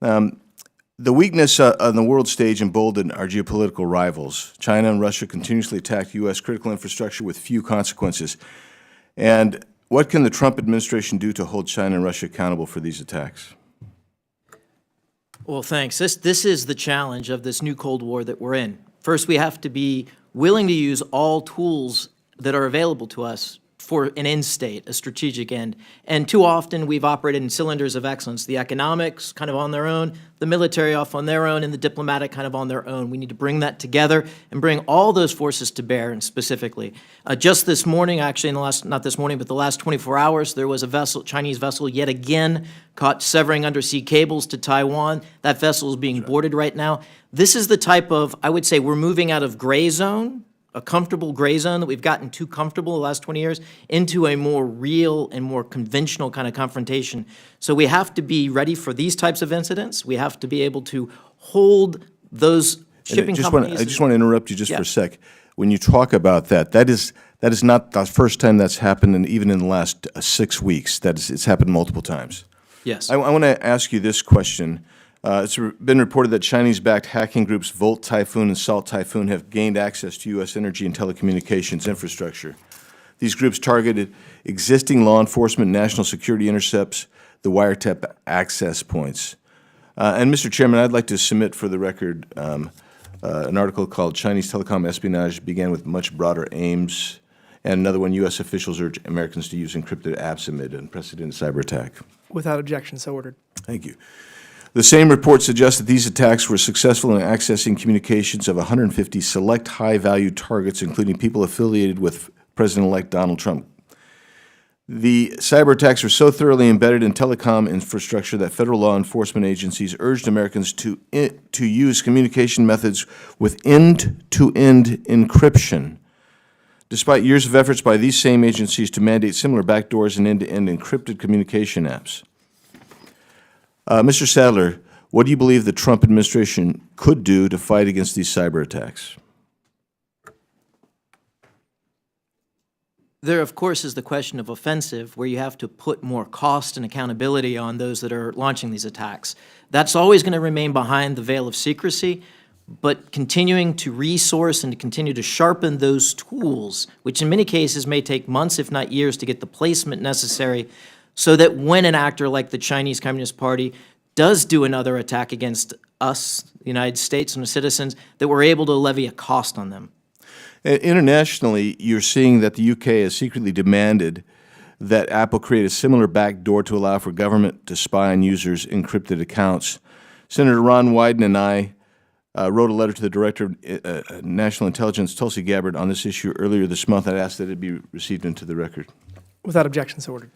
The weakness on the world stage emboldened our geopolitical rivals. China and Russia continuously attack U.S. critical infrastructure with few consequences. And what can the Trump administration do to hold China and Russia accountable for these attacks? Well, thanks. This is the challenge of this new Cold War that we're in. First, we have to be willing to use all tools that are available to us for an end state, a strategic end. And too often, we've operated in cylinders of excellence, the economics kind of on their own, the military off on their own, and the diplomatic kind of on their own. We need to bring that together and bring all those forces to bear, and specifically. Just this morning, actually, not this morning, but the last 24 hours, there was a vessel, Chinese vessel, yet again, caught severing undersea cables to Taiwan. That vessel is being boarded right now. This is the type of, I would say, we're moving out of gray zone, a comfortable gray zone that we've gotten too comfortable the last 20 years, into a more real and more conventional kind of confrontation. So we have to be ready for these types of incidents. We have to be able to hold those shipping companies. I just want to interrupt you just for Yeah. a sec. When you talk about that, that is not the first time that's happened, and even in the last 6 weeks, it's happened multiple times. Yes. I want to ask you this question. It's been reported that Chinese-backed hacking groups Volt Typhoon and Salt Typhoon have gained access to U.S. energy and telecommunications infrastructure. These groups targeted existing law enforcement national security intercepts, the wiretap access points. And, Mr. Chairman, I'd like to submit for the record an article called Chinese Telecom Espionage Began with Much Broader Aims, and another one, U.S. Officials Urge Americans to Use Encrypted Apps Amid Unprecedented Cyber Attack. Without objection, so ordered. Thank you. The same report suggests that these attacks were successful in accessing communications of 150 select high-value targets, including people affiliated with President-elect Donald Trump. The cyber attacks were so thoroughly embedded in telecom infrastructure that federal law enforcement agencies urged Americans to use communication methods with end-to-end encryption, despite years of efforts by these same agencies to mandate similar backdoors and end-to-end encrypted communication apps. Mr. Sadler, what do you believe the Trump administration could do to fight against these cyber attacks? There, of course, is the question of offensive, where you have to put more cost and accountability on those that are launching these attacks. That's always going to remain behind the veil of secrecy, but continuing to resource and to continue to sharpen those tools, which in many cases may take months, if not years, to get the placement necessary so that when an actor like the Chinese Communist Party does do another attack against us, the United States, and the citizens, that we're able to levy a cost on them. Internationally, you're seeing that the UK has secretly demanded that Apple create a similar backdoor to allow for government to spy on users' encrypted accounts. Senator Ron Wyden and I wrote a letter to the Director of National Intelligence, Tulsi Gabbard, on this issue earlier this month. I'd ask that it be received into the record. Without objection, so ordered.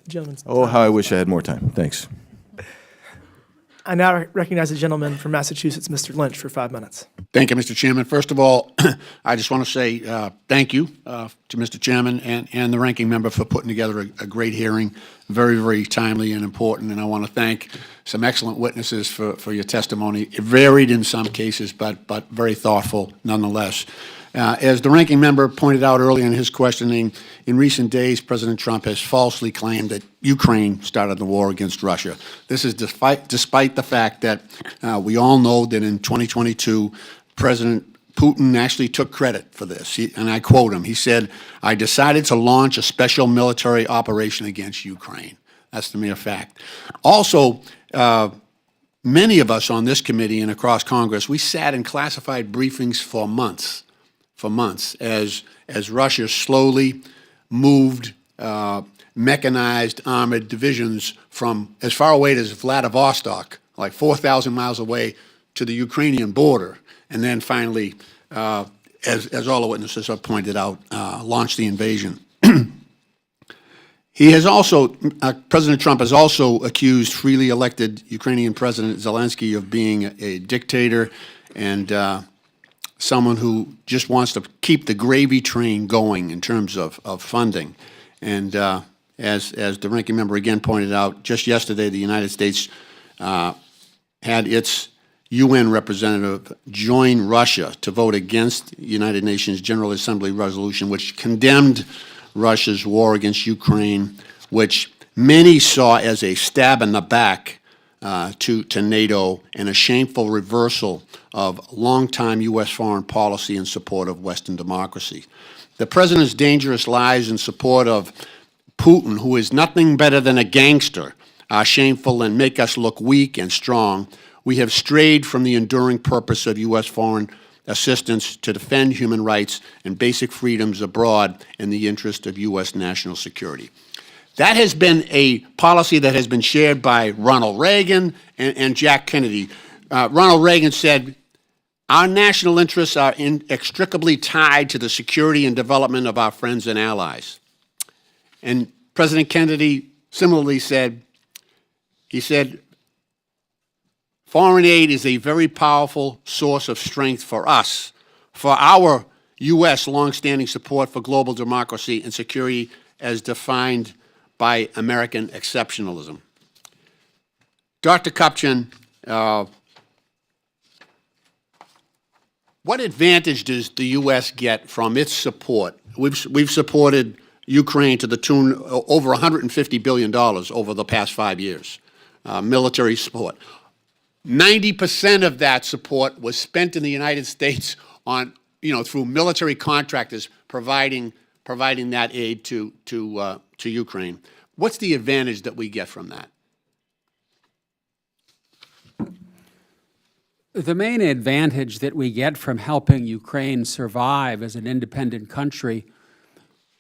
Gentleman's Oh, how I wish I had more time. Thanks. I now recognize the gentleman from Massachusetts, Mr. Lynch, for 5 minutes. Thank you, Mr. Chairman. First of all, I just want to say thank you to Mr. Chairman and the ranking member for putting together a great hearing, very, very timely and important. And I want to thank some excellent witnesses for your testimony. It varied in some cases, but very thoughtful nonetheless. As the ranking member pointed out earlier in his questioning, in recent days, President Trump has falsely claimed that Ukraine started the war against Russia. This is despite the fact that we all know that in 2022, President Putin actually took credit for this. And I quote him. He said, "I decided to launch a special military operation against Ukraine." That's the mere fact. Also, many of us on this committee and across Congress, we sat in classified briefings for months as Russia slowly moved mechanized armored divisions from as far away as Vladivostok, like 4,000 miles away, to the Ukrainian border, and then finally, as all the witnesses have pointed out, launched the invasion. He has also, President Trump has also accused freely elected Ukrainian President Zelensky of being a dictator and someone who just wants to keep the gravy train going in terms of funding. And as the ranking member again pointed out, just yesterday the United States had its UN representative join Russia to vote against United Nations General Assembly resolution, which condemned Russia's war against Ukraine, which many saw as a stab in the back to NATO and a shameful reversal of longtime U.S. foreign policy in support of Western democracy. The president's dangerous lies in support of Putin, who is nothing better than a gangster, are shameful and make us look weak and strong. We have strayed from the enduring purpose of U.S. foreign assistance to defend human rights and basic freedoms abroad in the interest of U.S. national security. That has been a policy that has been shared by Ronald Reagan and Jack Kennedy. Ronald Reagan said, "Our national interests are inextricably tied to the security and development of our friends and allies." And President Kennedy similarly said, he said, "Foreign aid is a very powerful source of strength for us, for our U.S. longstanding support for global democracy and security as defined by American exceptionalism." Dr. Kupchan, what advantage does the U.S. get from its support? We've supported Ukraine to the tune of over $150 billion over the past 5 years, military support. 90% of that support was spent in the United States on, through military contractors providing that aid to Ukraine. What's the advantage that we get from that? The main advantage that we get from helping Ukraine survive as an independent country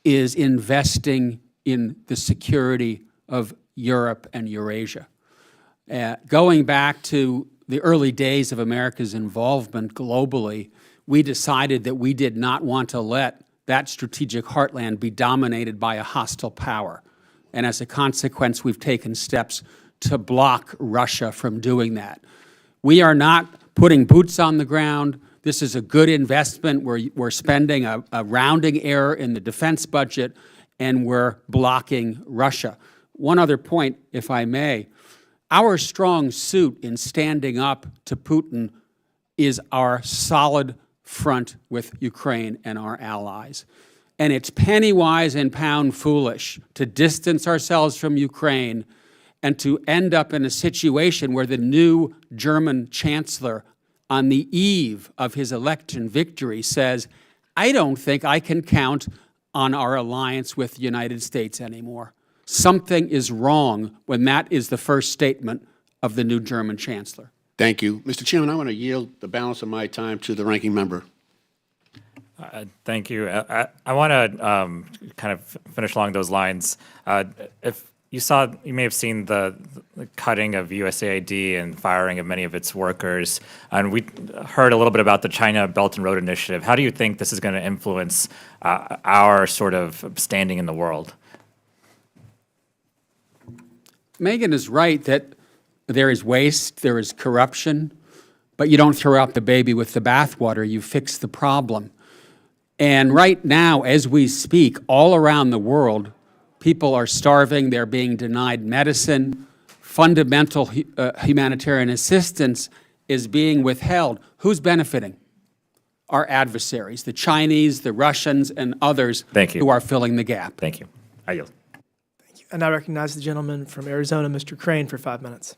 is investing in the security of Europe and Eurasia. Going back to the early days of America's involvement globally, we decided that we did not want to let that strategic heartland be dominated by a hostile power. And as a consequence, we've taken steps to block Russia from doing that. We are not putting boots on the ground. This is a good investment. We're spending a rounding error in the defense budget, and we're blocking Russia. One other point, if I may. Our strong suit in standing up to Putin is our solid front with Ukraine and our allies. And it's penny wise and pound foolish to distance ourselves from Ukraine and to end up in a situation where the new German chancellor, on the eve of his election victory, says, "I don't think I can count on our alliance with the United States anymore." Something is wrong when that is the first statement of the new German chancellor. Thank you. Mr. Chairman, I want to yield the balance of my time to the ranking member. Thank you. I want to kind of finish along those lines. If you may have seen the cutting of USAID and firing of many of its workers, and we heard a little bit about the China Belt and Road Initiative. How do you think this is going to influence our sort of standing in the world? Megan is right that there is waste, there is corruption, but you don't throw out the baby with the bathwater, you fix the problem. And right now, as we speak, all around the world, people are starving, they're being denied medicine, fundamental humanitarian assistance is being withheld. Who's benefiting? Our adversaries, the Chinese, the Russians, and others who are filling the gap. Thank you. I yield. Thank you. I now recognize the gentleman from Arizona, Mr. Crane, for 5 minutes.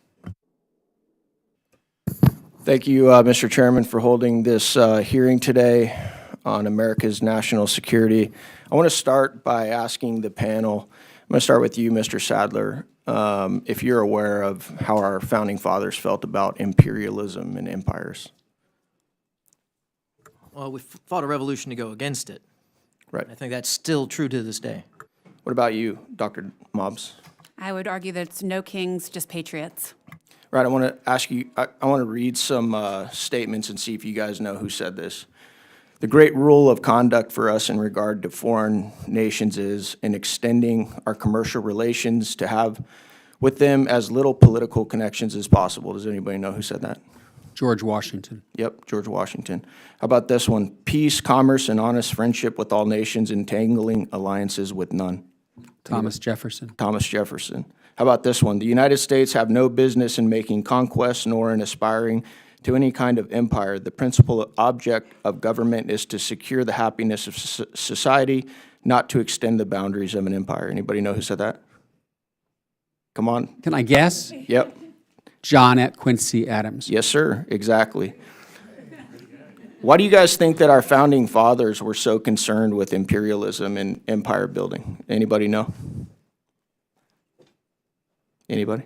Thank you, Mr. Chairman, for holding this hearing today on America's national security. I want to start by asking the panel, I'm going to start with you, Mr. Sadler, if you're aware of how our founding fathers felt about imperialism and empires. Well, we fought a revolution to go against it. Right. I think that's still true to this day. What about you, Dr. Mobbs? I would argue that it's no kings, just patriots. Right, I want to ask you, I want to read some statements and see if you guys know who said this. The great rule of conduct for us in regard to foreign nations is in extending our commercial relations to have with them as little political connections as possible. Does anybody know who said that? George Washington. Yep, George Washington. How about this one? Peace, commerce, and honest friendship with all nations, entangling alliances with none. Thomas Jefferson. Thomas Jefferson. How about this one? The United States have no business in making conquests nor in aspiring to any kind of empire. The principal object of government is to secure the happiness of society, not to extend the boundaries of an empire. Anybody know who said that? Come on. Can I guess? Yep. John Quincy Adams. Yes, sir. Exactly. Why do you guys think that our founding fathers were so concerned with imperialism and empire building? Anybody know? Anybody?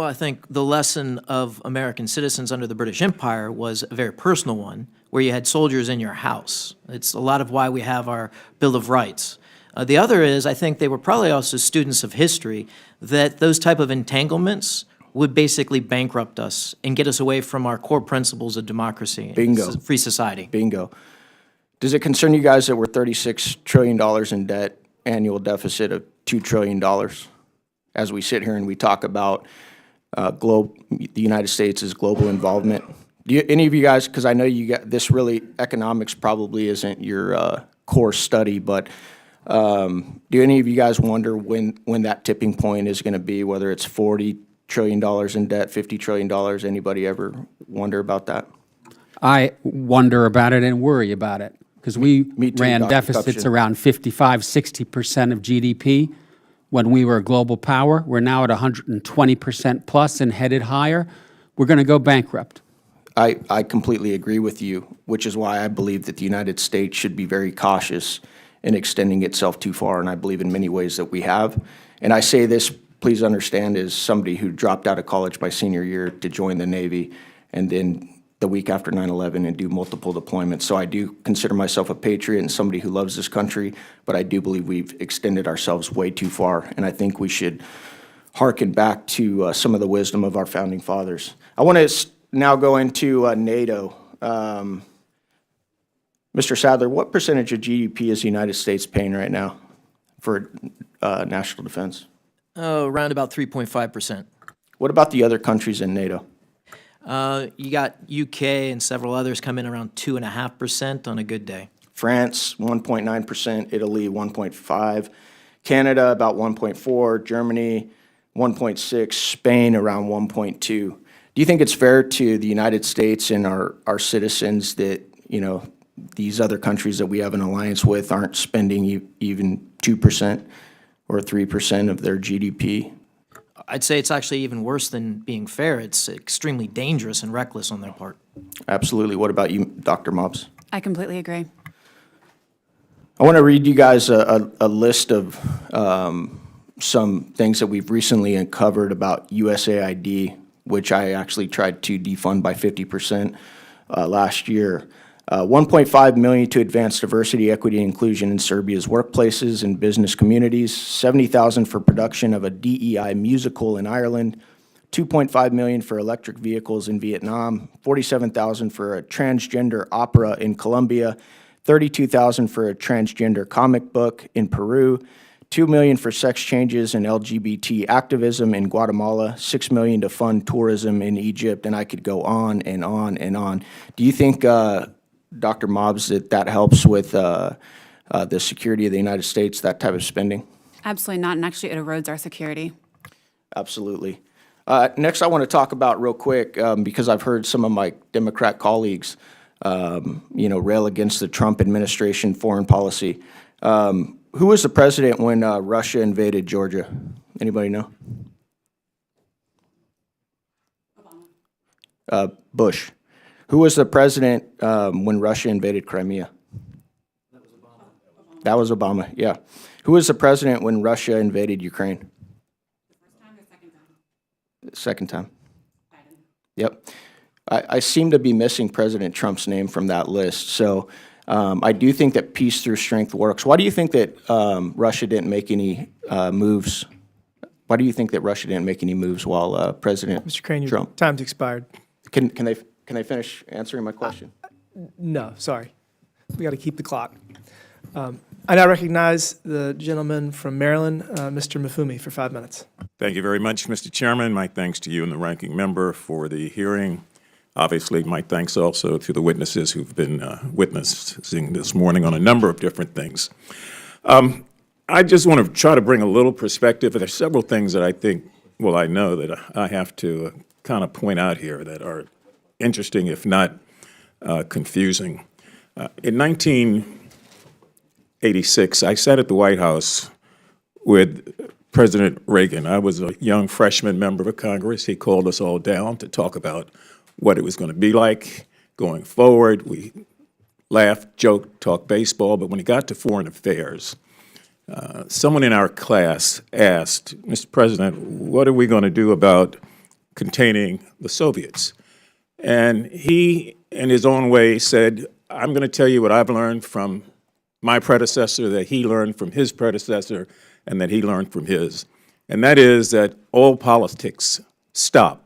Well, I think the lesson of American citizens under the British Empire was a very personal one, where you had soldiers in your house. It's a lot of why we have our Bill of Rights. The other is, I think they were probably also students of history, that those type of entanglements would basically bankrupt us and get us away from our core principles of democracy Bingo. and free society. Bingo. Does it concern you guys that we're $36 trillion in debt, annual deficit of $2 trillion? As we sit here and we talk about the United States' global involvement. Any of you guys, because I know you got this, really economics probably isn't your core study, but do any of you guys wonder when that tipping point is going to be, whether it's $40 trillion in debt, $50 trillion? Anybody ever wonder about that? I wonder about it and worry about it, because we Me too, ran Dr. deficits Kupchan. around 55, 60% of GDP when we were a global power. We're now at 120% plus and headed higher. We're going to go bankrupt. I completely agree with you, which is why I believe that the United States should be very cautious in extending itself too far, and I believe in many ways that we have. And I say this, please understand, as somebody who dropped out of college my senior year to join the Navy, and then the week after 9/11 and do multiple deployments. So I do consider myself a patriot and somebody who loves this country, but I do believe we've extended ourselves way too far, and I think we should hearken back to some of the wisdom of our founding fathers. I want to now go into NATO. Mr. Sadler, what percentage of GDP is the United States paying right now for national defense? Around about 3.5%. What about the other countries in NATO? You got UK and several others come in around 2.5% on a good day. France, 1.9%, Italy, 1.5%, Canada, about 1.4%, Germany, 1.6%, Spain, around 1.2%. Do you think it's fair to the United States and our citizens that, you know, these other countries that we have an alliance with aren't spending even 2% or 3% of their GDP? I'd say it's actually even worse than being fair. It's extremely dangerous and reckless on their part. Absolutely. What about you, Dr. Mobbs? I completely agree. I want to read you guys a list of some things that we've recently uncovered about USAID, which I actually tried to defund by 50% last year. 1.5 million to advance diversity, equity, and inclusion in Serbia's workplaces and business communities. 70,000 for production of a DEI musical in Ireland. 2.5 million for electric vehicles in Vietnam. 47,000 for a transgender opera in Colombia. 32,000 for a transgender comic book in Peru. 2 million for sex changes and LGBT activism in Guatemala. 6 million to fund tourism in Egypt, and I could go on and on and on. Do you think, Dr. Mobbs, that helps with the security of the United States, that type of spending? Absolutely not, and actually it erodes our security. Absolutely. Next, I want to talk about real quick, because I've heard some of my Democrat colleagues, rail against the Trump administration foreign policy. Who was the president when Russia invaded Georgia? Anybody know? Bush. Who was the president when Russia invaded Crimea? That was Obama, yeah. Who was the president when Russia invaded Ukraine? The first time or second time? Second time. Biden. Yep. I seem to be missing President Trump's name from that list. So I do think that peace through strength works. Why do you think that Russia didn't make any moves? Why do you think that Russia didn't make any moves while President Mr. Crane, your Trump? time's expired. Can they finish answering my question? No, sorry. We got to keep the clock. I now recognize the gentleman from Maryland, Mr. Mafumi, for 5 minutes. Thank you very much, Mr. Chairman. My thanks to you and the ranking member for the hearing. Obviously, my thanks also to the witnesses who've been witnessing this morning on a number of different things. I just want to try to bring a little perspective. There's several things that I think, well, I know that I have to kind of point out here that are interesting, if not confusing. In 1986, I sat at the White House with President Reagan. I was a young freshman member of Congress. He called us all down to talk about what it was going to be like going forward. We laughed, joked, talked baseball, but when it got to foreign affairs, someone in our class asked, Mr. President, what are we going to do about containing the Soviets. And he, in his own way, said, I'm going to tell you what I've learned from my predecessor, that he learned from his predecessor, and that he learned from his. And that is that all politics stop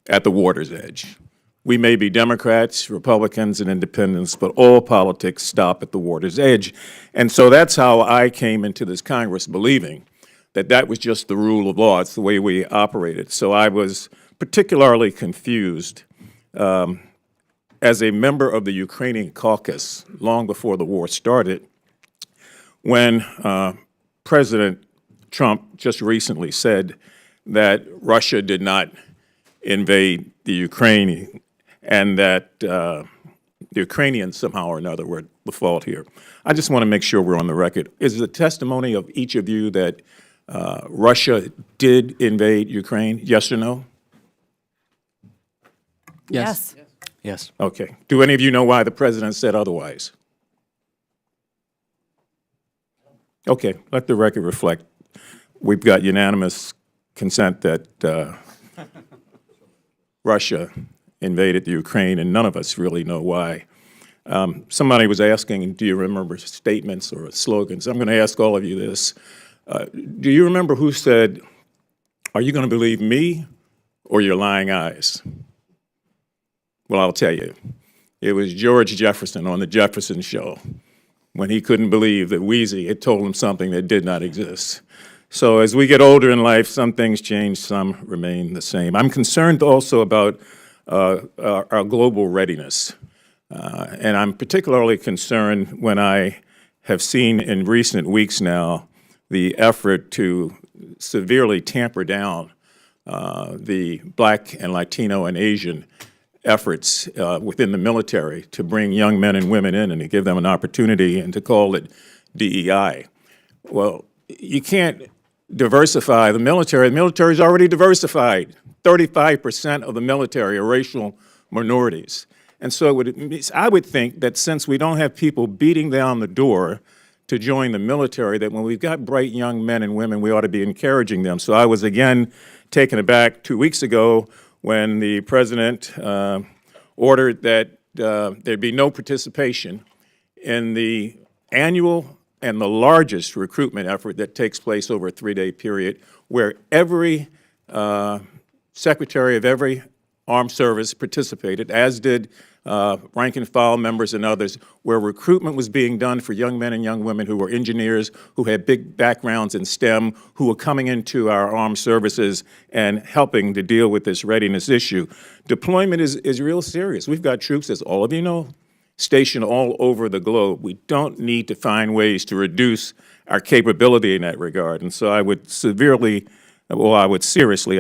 at the water's edge. We may be Democrats, Republicans, and independents, but all politics stop at the water's edge. And so that's how I came into this Congress, believing that that was just the rule of law. It's the way we operated. So I was particularly confused as a member of the Ukrainian caucus long before the war started, when President Trump just recently said that Russia did not invade the Ukraine and that the Ukrainians somehow or another were at the fault here. I just want to make sure we're on the record. Is the testimony of each of you that Russia did invade Ukraine, yes or no? Yes. Yes. Okay. Do any of you know why the president said otherwise? Okay, let the record reflect. We've got unanimous consent that Russia invaded the Ukraine, and none of us really know why. Somebody was asking, do you remember statements or slogans? I'm going to ask all of you this. Do you remember who said, are you going to believe me or your lying eyes? Well, I'll tell you. It was George Jefferson on the Jefferson Show, when he couldn't believe that Wheezy had told him something that did not exist. So as we get older in life, some things change, some remain the same. I'm concerned also about our global readiness. And I'm particularly concerned when I have seen in recent weeks now the effort to severely tamper down the Black and Latino and Asian efforts within the military to bring young men and women in and to give them an opportunity and to call it DEI. Well, you can't diversify the military. The military is already diversified. 35% of the military are racial minorities. And so I would think that since we don't have people beating down the door to join the military, that when we've got bright young men and women, we ought to be encouraging them. So I was again taken aback 2 weeks ago when the president ordered that there be no participation in the annual and the largest recruitment effort that takes place over a 3-day period, where every secretary of every armed service participated, as did rank and file members and others, where recruitment was being done for young men and young women who were engineers, who had big backgrounds in STEM, who were coming into our armed services and helping to deal with this readiness issue. Deployment is real serious. We've got troops, as all of you know, stationed all over the globe. We don't need to find ways to reduce our capability in that regard. And so I would seriously,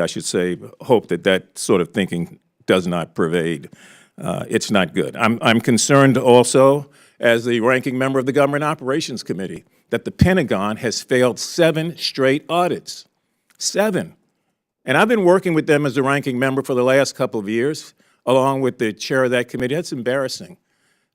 I should say, hope that that sort of thinking does not pervade. It's not good. I'm concerned also, as the ranking member of the Government Operations Committee, that the Pentagon has failed 7 straight audits. 7. And I've been working with them as the ranking member for the last couple of years, along with the chair of that committee. That's embarrassing.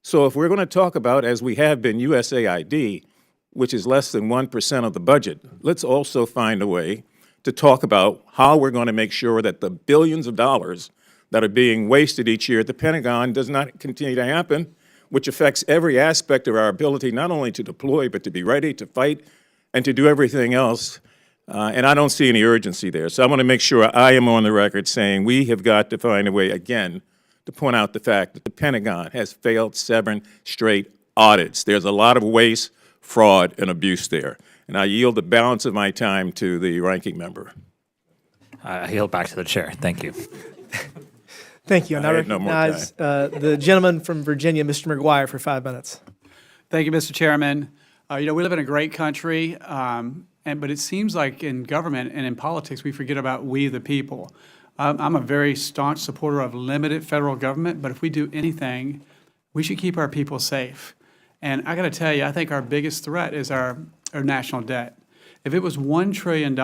So if we're going to talk about, as we have been, USAID, which is less than 1% of the budget, let's also find a way to talk about how we're going to make sure that the billions of dollars that are being wasted each year at the Pentagon does not continue to happen, which affects every aspect of our ability not only to deploy, but to be ready to fight and to do everything else. And I don't see any urgency there. So I want to make sure I am on the record saying we have got to find a way, again, to point out the fact that the Pentagon has failed 7 straight audits. There's a lot of waste, fraud, and abuse there. And I yield the balance of my time to the ranking member. I yield back to the chair. Thank you. Thank you. And I had no more recognize the gentleman from Virginia, Mr. McGuire, for 5 minutes. Thank you, Mr. Chairman. We live in a great country, but it seems like in government and in politics, we forget about we the people. I'm a very staunch supporter of limited federal government, but if we do anything, we should keep our people safe. And I got to tell you, I think our biggest threat is our national debt. If it was $1 trillion,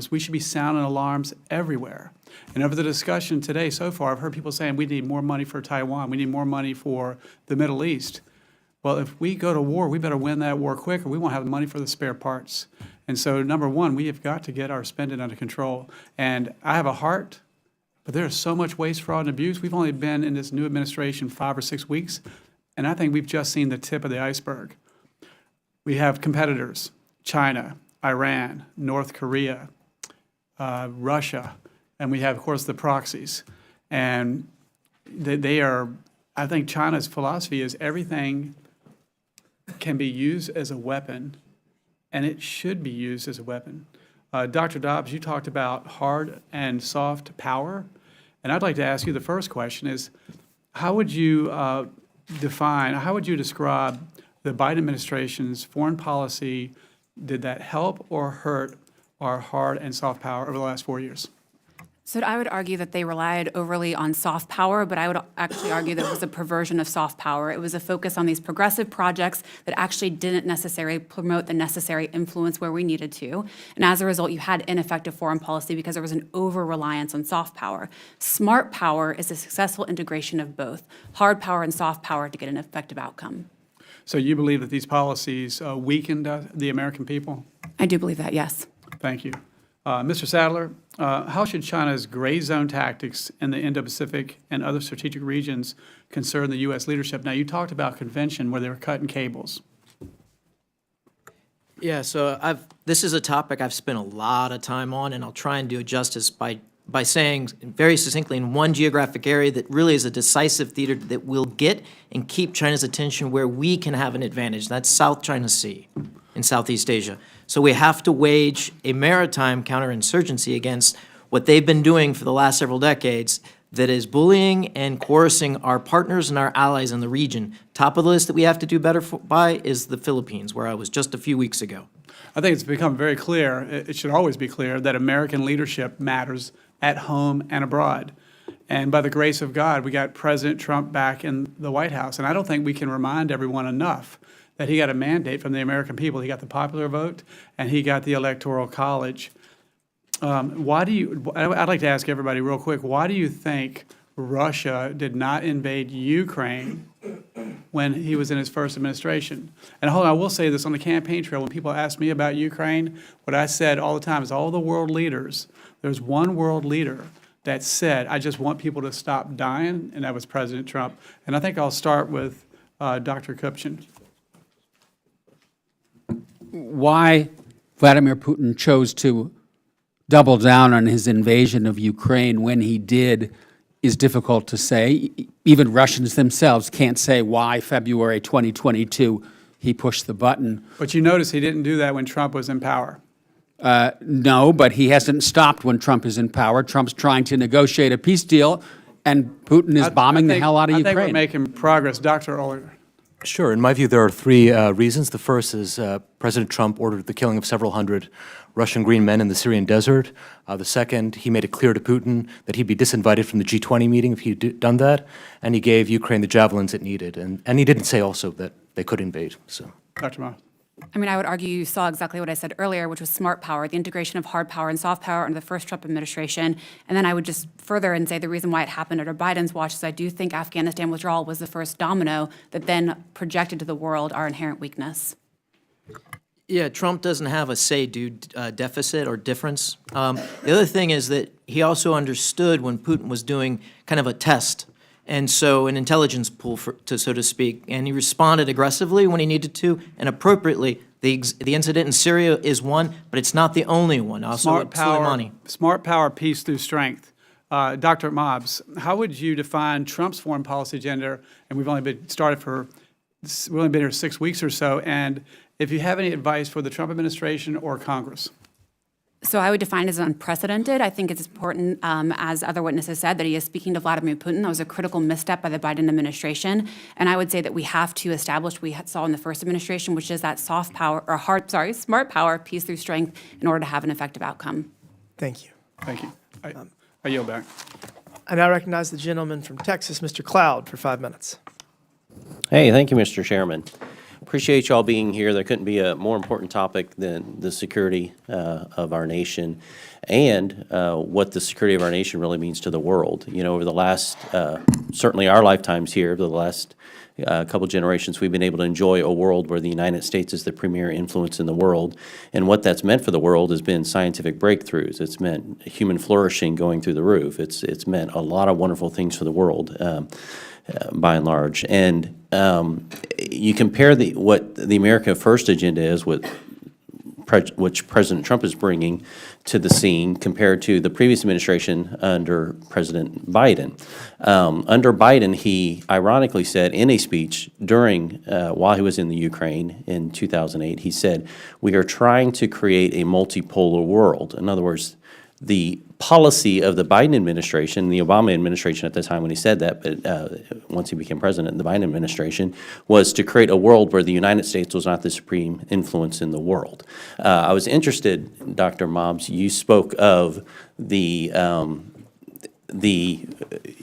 we should be sounding alarms everywhere. And over the discussion today so far, I've heard people saying we need more money for Taiwan, we need more money for the Middle East. Well, if we go to war, we better win that war quick, or we won't have the money for the spare parts. And so, number one, we have got to get our spending under control. And I have a heart, But there is so much waste, fraud, and abuse. We've only been in this new administration 5 or 6 weeks, and I think we've just seen the tip of the iceberg. We have competitors, China, Iran, North Korea, Russia, and we have, of course, the proxies. And they are, I think China's philosophy is everything can be used as a weapon, and it should be used as a weapon. Dr. Dobbs, you talked about hard and soft power, and I'd like to ask you the first question is, how would you how would you describe the Biden administration's foreign policy? Did that help or hurt our hard and soft power over the last 4 years? So I would argue that they relied overly on soft power, but I would actually argue that it was a perversion of soft power. It was a focus on these progressive projects that actually didn't necessarily promote the necessary influence where we needed to. And as a result, you had ineffective foreign policy because there was an over-reliance on soft power. Smart power is a successful integration of both, hard power and soft power to get an effective outcome. So you believe that these policies weakened the American people? I do believe that, yes. Thank you. Mr. Sadler, how should China's gray zone tactics in the Indo-Pacific and other strategic regions concern the U.S. leadership? Now, you talked about convention where they were cutting cables. Yeah, so this is a topic I've spent a lot of time on, and I'll try and do it justice by saying very succinctly in one geographic area that really is a decisive theater that will get and keep China's attention where we can have an advantage. That's South China Sea in Southeast Asia. So we have to wage a maritime counterinsurgency against what they've been doing for the last several decades that is bullying and coercing our partners and our allies in the region. Top of the list that we have to do better by is the Philippines, where I was just a few weeks ago. I think it's become very clear, it should always be clear, that American leadership matters at home and abroad. And by the grace of God, we got President Trump back in the White House. And I don't think we can remind everyone enough that he got a mandate from the American people. He got the popular vote, and he got the Electoral College. I'd like to ask everybody real quick, why do you think Russia did not invade Ukraine when he was in his first administration? And hold on, I will say this on the campaign trail, when people ask me about Ukraine, what I said all the time is all the world leaders, there's one world leader that said, I just want people to stop dying, and that was President Trump. And I think I'll start with Dr. Kupchin. Why Vladimir Putin chose to double down on his invasion of Ukraine when he did is difficult to say. Even Russians themselves can't say why February 2022 he pushed the button. But you notice he didn't do that when Trump was in power. No, but he hasn't stopped when Trump is in power. Trump's trying to negotiate a peace deal, and Putin is bombing the hell out of Ukraine. I think we're making progress. Dr. Oler. Sure. In my view, there are three reasons. The first is President Trump ordered the killing of several hundred Russian green men in the Syrian desert. The second, he made it clear to Putin that he'd be disinvited from the G20 meeting if he'd done that, and he gave Ukraine the javelins it needed. And he didn't say also that they could invade. So, Dr. Ma. I mean, I would argue you saw exactly what I said earlier, which was smart power, the integration of hard power and soft power under the first Trump administration. And then I would just further and say the reason why it happened under Biden's watch is I do think Afghanistan withdrawal was the first domino that then projected to the world our inherent weakness. Yeah, Trump doesn't have a say-do deficit or difference. The other thing is that he also understood when Putin was doing kind of a test, and so an intelligence pool, so to speak, and he responded aggressively when he needed to, and appropriately. The incident in Syria is one, but it's not the only one. Also, Smart power, peace through strength. Dr. Mobbs, how would you define Trump's foreign policy agenda? And we've only been here 6 weeks or so. And if you have any advice for the Trump administration or Congress? So I would define it as unprecedented. I think it's important, as other witnesses said, that he is speaking to Vladimir Putin. That was a critical misstep by the Biden administration. And I would say that we have to establish what we saw in the first administration, which is that smart power, peace through strength, in order to have an effective outcome. Thank you. Thank you. I yield back. I now recognize the gentleman from Texas, Mr. Cloud, for 5 minutes. Hey, thank you, Mr. Chairman. Appreciate y'all being here. There couldn't be a more important topic than the security of our nation and what the security of our nation really means to the world. You know, over the last, certainly our lifetimes here, over the last couple generations, we've been able to enjoy a world where the United States is the premier influence in the world. And what that's meant for the world has been scientific breakthroughs. It's meant human flourishing going through the roof. It's meant a lot of wonderful things for the world. By and large, and you compare what the America First agenda is, which President Trump is bringing to the scene, compared to the previous administration under President Biden. Under Biden, he ironically said in a speech during while he was in the Ukraine in 2008, he said, "We are trying to create a multipolar world." In other words, the policy of the Biden administration, the Obama administration at the time when he said that, but once he became president, the Biden administration, was to create a world where the United States was not the supreme influence in the world. I was interested, Dr. Mobbs, you spoke of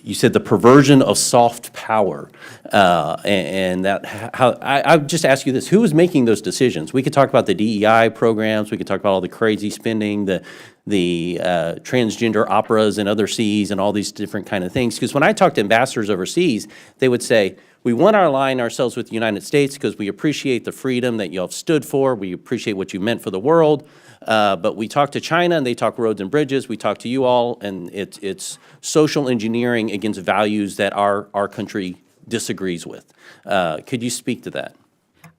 you said the perversion of soft power, and that how I would just ask you this: who was making those decisions? We could talk about the DEI programs, we could talk about all the crazy spending, the transgender operas and other seas and all these different kind of things. Because when I talk to ambassadors overseas, they would say, we want to align ourselves with the United States because we appreciate the freedom that you all have stood for, we appreciate what you meant for the world, but we talk to China and they talk roads and bridges, we talk to you all, and it's social engineering against values that our country disagrees with. Could you speak to that?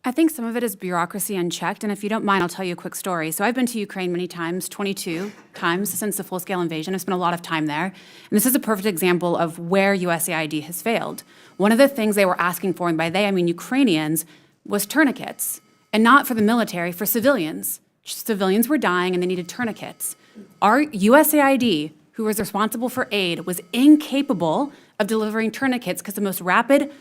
I think some of it is bureaucracy unchecked, and if you don't mind, I'll tell you a quick story. So I've been to Ukraine many times, 22 times since the full-scale invasion. I've spent a lot of time there, and this is a perfect example of where USAID has failed. One of the things they were asking for, and by they I mean Ukrainians, was tourniquets, and not for the military, for civilians. Civilians were dying, and they needed tourniquets. Our USAID, who was responsible for aid, was incapable of delivering tourniquets because the most rapid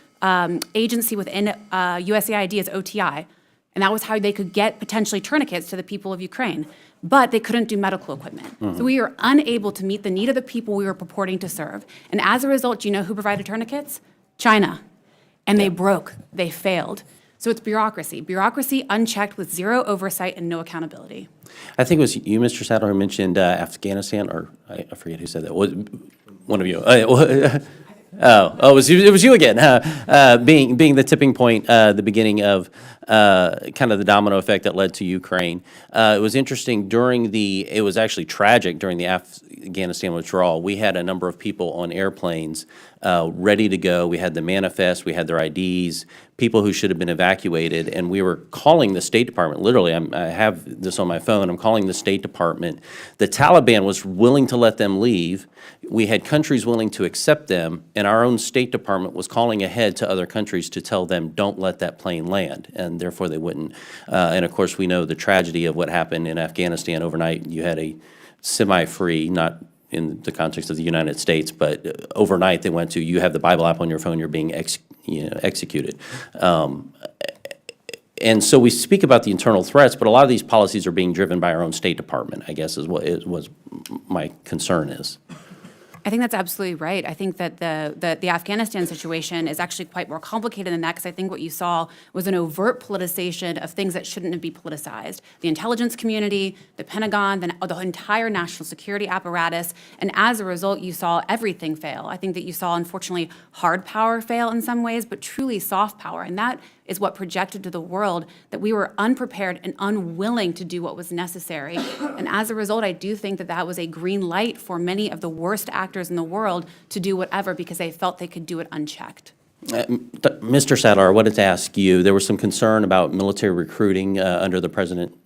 agency within USAID is OTI, and that was how they could get potentially tourniquets to the people of Ukraine. But they couldn't do medical equipment. So we were unable to meet the need of the people we were purporting to serve. And as a result, do you know who provided tourniquets? China. And they broke, they failed. So it's bureaucracy. Bureaucracy unchecked with zero oversight and no accountability. I think it was you, Mr. Sadler, who mentioned Afghanistan, or I forget who said that. One of you. It was you again, being the tipping point, the beginning of kind of the domino effect that led to Ukraine. It was interesting it was actually tragic during the Afghanistan withdrawal. We had a number of people on airplanes ready to go. We had the manifest, we had their IDs, people who should have been evacuated, and we were calling the State Department. Literally, I have this on my phone. I'm calling the State Department. The Taliban was willing to let them leave. We had countries willing to accept them, and our own State Department was calling ahead to other countries to tell them, don't let that plane land, and therefore they wouldn't. And of course, we know the tragedy of what happened in Afghanistan overnight. You had a semi-free, not in the context of the United States, but overnight they went to, you have the Bible app on your phone, you're being executed. And so we speak about the internal threats, but a lot of these policies are being driven by our own State Department, I guess is what my concern is. I think that's absolutely right. I think that the Afghanistan situation is actually quite more complicated than that, because I think what you saw was an overt politicization of things that shouldn't be politicized. The intelligence community, the Pentagon, the entire national security apparatus, and as a result, you saw everything fail. I think that you saw, unfortunately, hard power fail in some ways, but truly soft power, and that is what projected to the world that we were unprepared and unwilling to do what was necessary. And as a result, I do think that that was a green light for many of the worst actors in the world to do whatever because they felt they could do it unchecked. Mr. Sadler, I wanted to ask you, there was some concern about military recruiting under President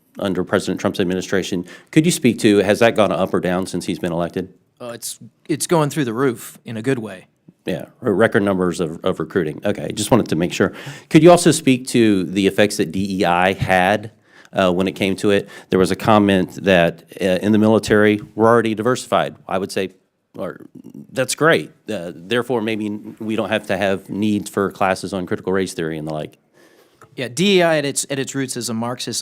Trump's administration. Could you speak to, has that gone up or down since he's been elected? It's going through the roof in a good way. Yeah, record numbers of recruiting. Okay, just wanted to make sure. Could you also speak to the effects that DEI had when it came to it? There was a comment that in the military, we're already diversified. I would say, that's great. Therefore, maybe we don't have to have needs for classes on critical race theory and the like. Yeah, DEI at its roots is a Marxist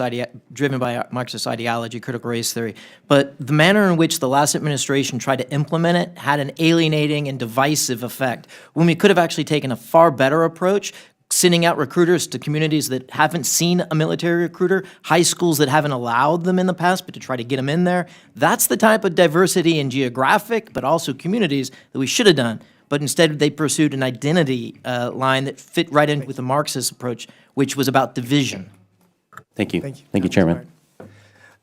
driven by Marxist ideology, critical race theory. But the manner in which the last administration tried to implement it had an alienating and divisive effect, when we could have actually taken a far better approach, sending out recruiters to communities that haven't seen a military recruiter, high schools that haven't allowed them in the past, but to try to get them in there. That's the type of diversity in geographic, but also communities that we should have done. But instead, they pursued an identity line that fit right in with the Marxist approach, which was about division. Thank you. Thank you. Thank you, Chairman.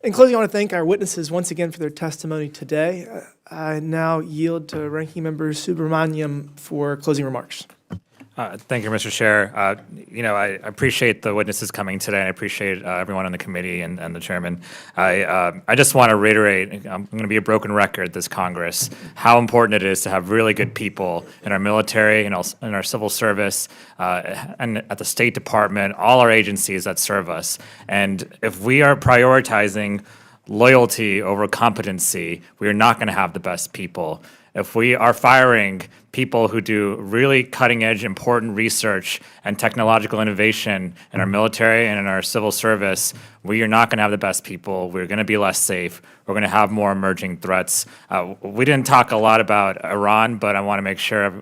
In closing, I want to thank our witnesses once again for their testimony today. I now yield to Ranking Member Subramaniam for closing remarks. Thank you, Mr. Chair. I appreciate the witnesses coming today, and I appreciate everyone on the committee and the chairman. I just want to reiterate, I'm going to be a broken record this Congress, how important it is to have really good people in our military and in our civil service and at the State Department, all our agencies that serve us. And if we are prioritizing loyalty over competency, we are not going to have the best people. If we are firing people who do really cutting-edge, important research and technological innovation in our military and in our civil service, we are not going to have the best people. We're going to be less safe. We're going to have more emerging threats. We didn't talk a lot about Iran, but I want to make sure,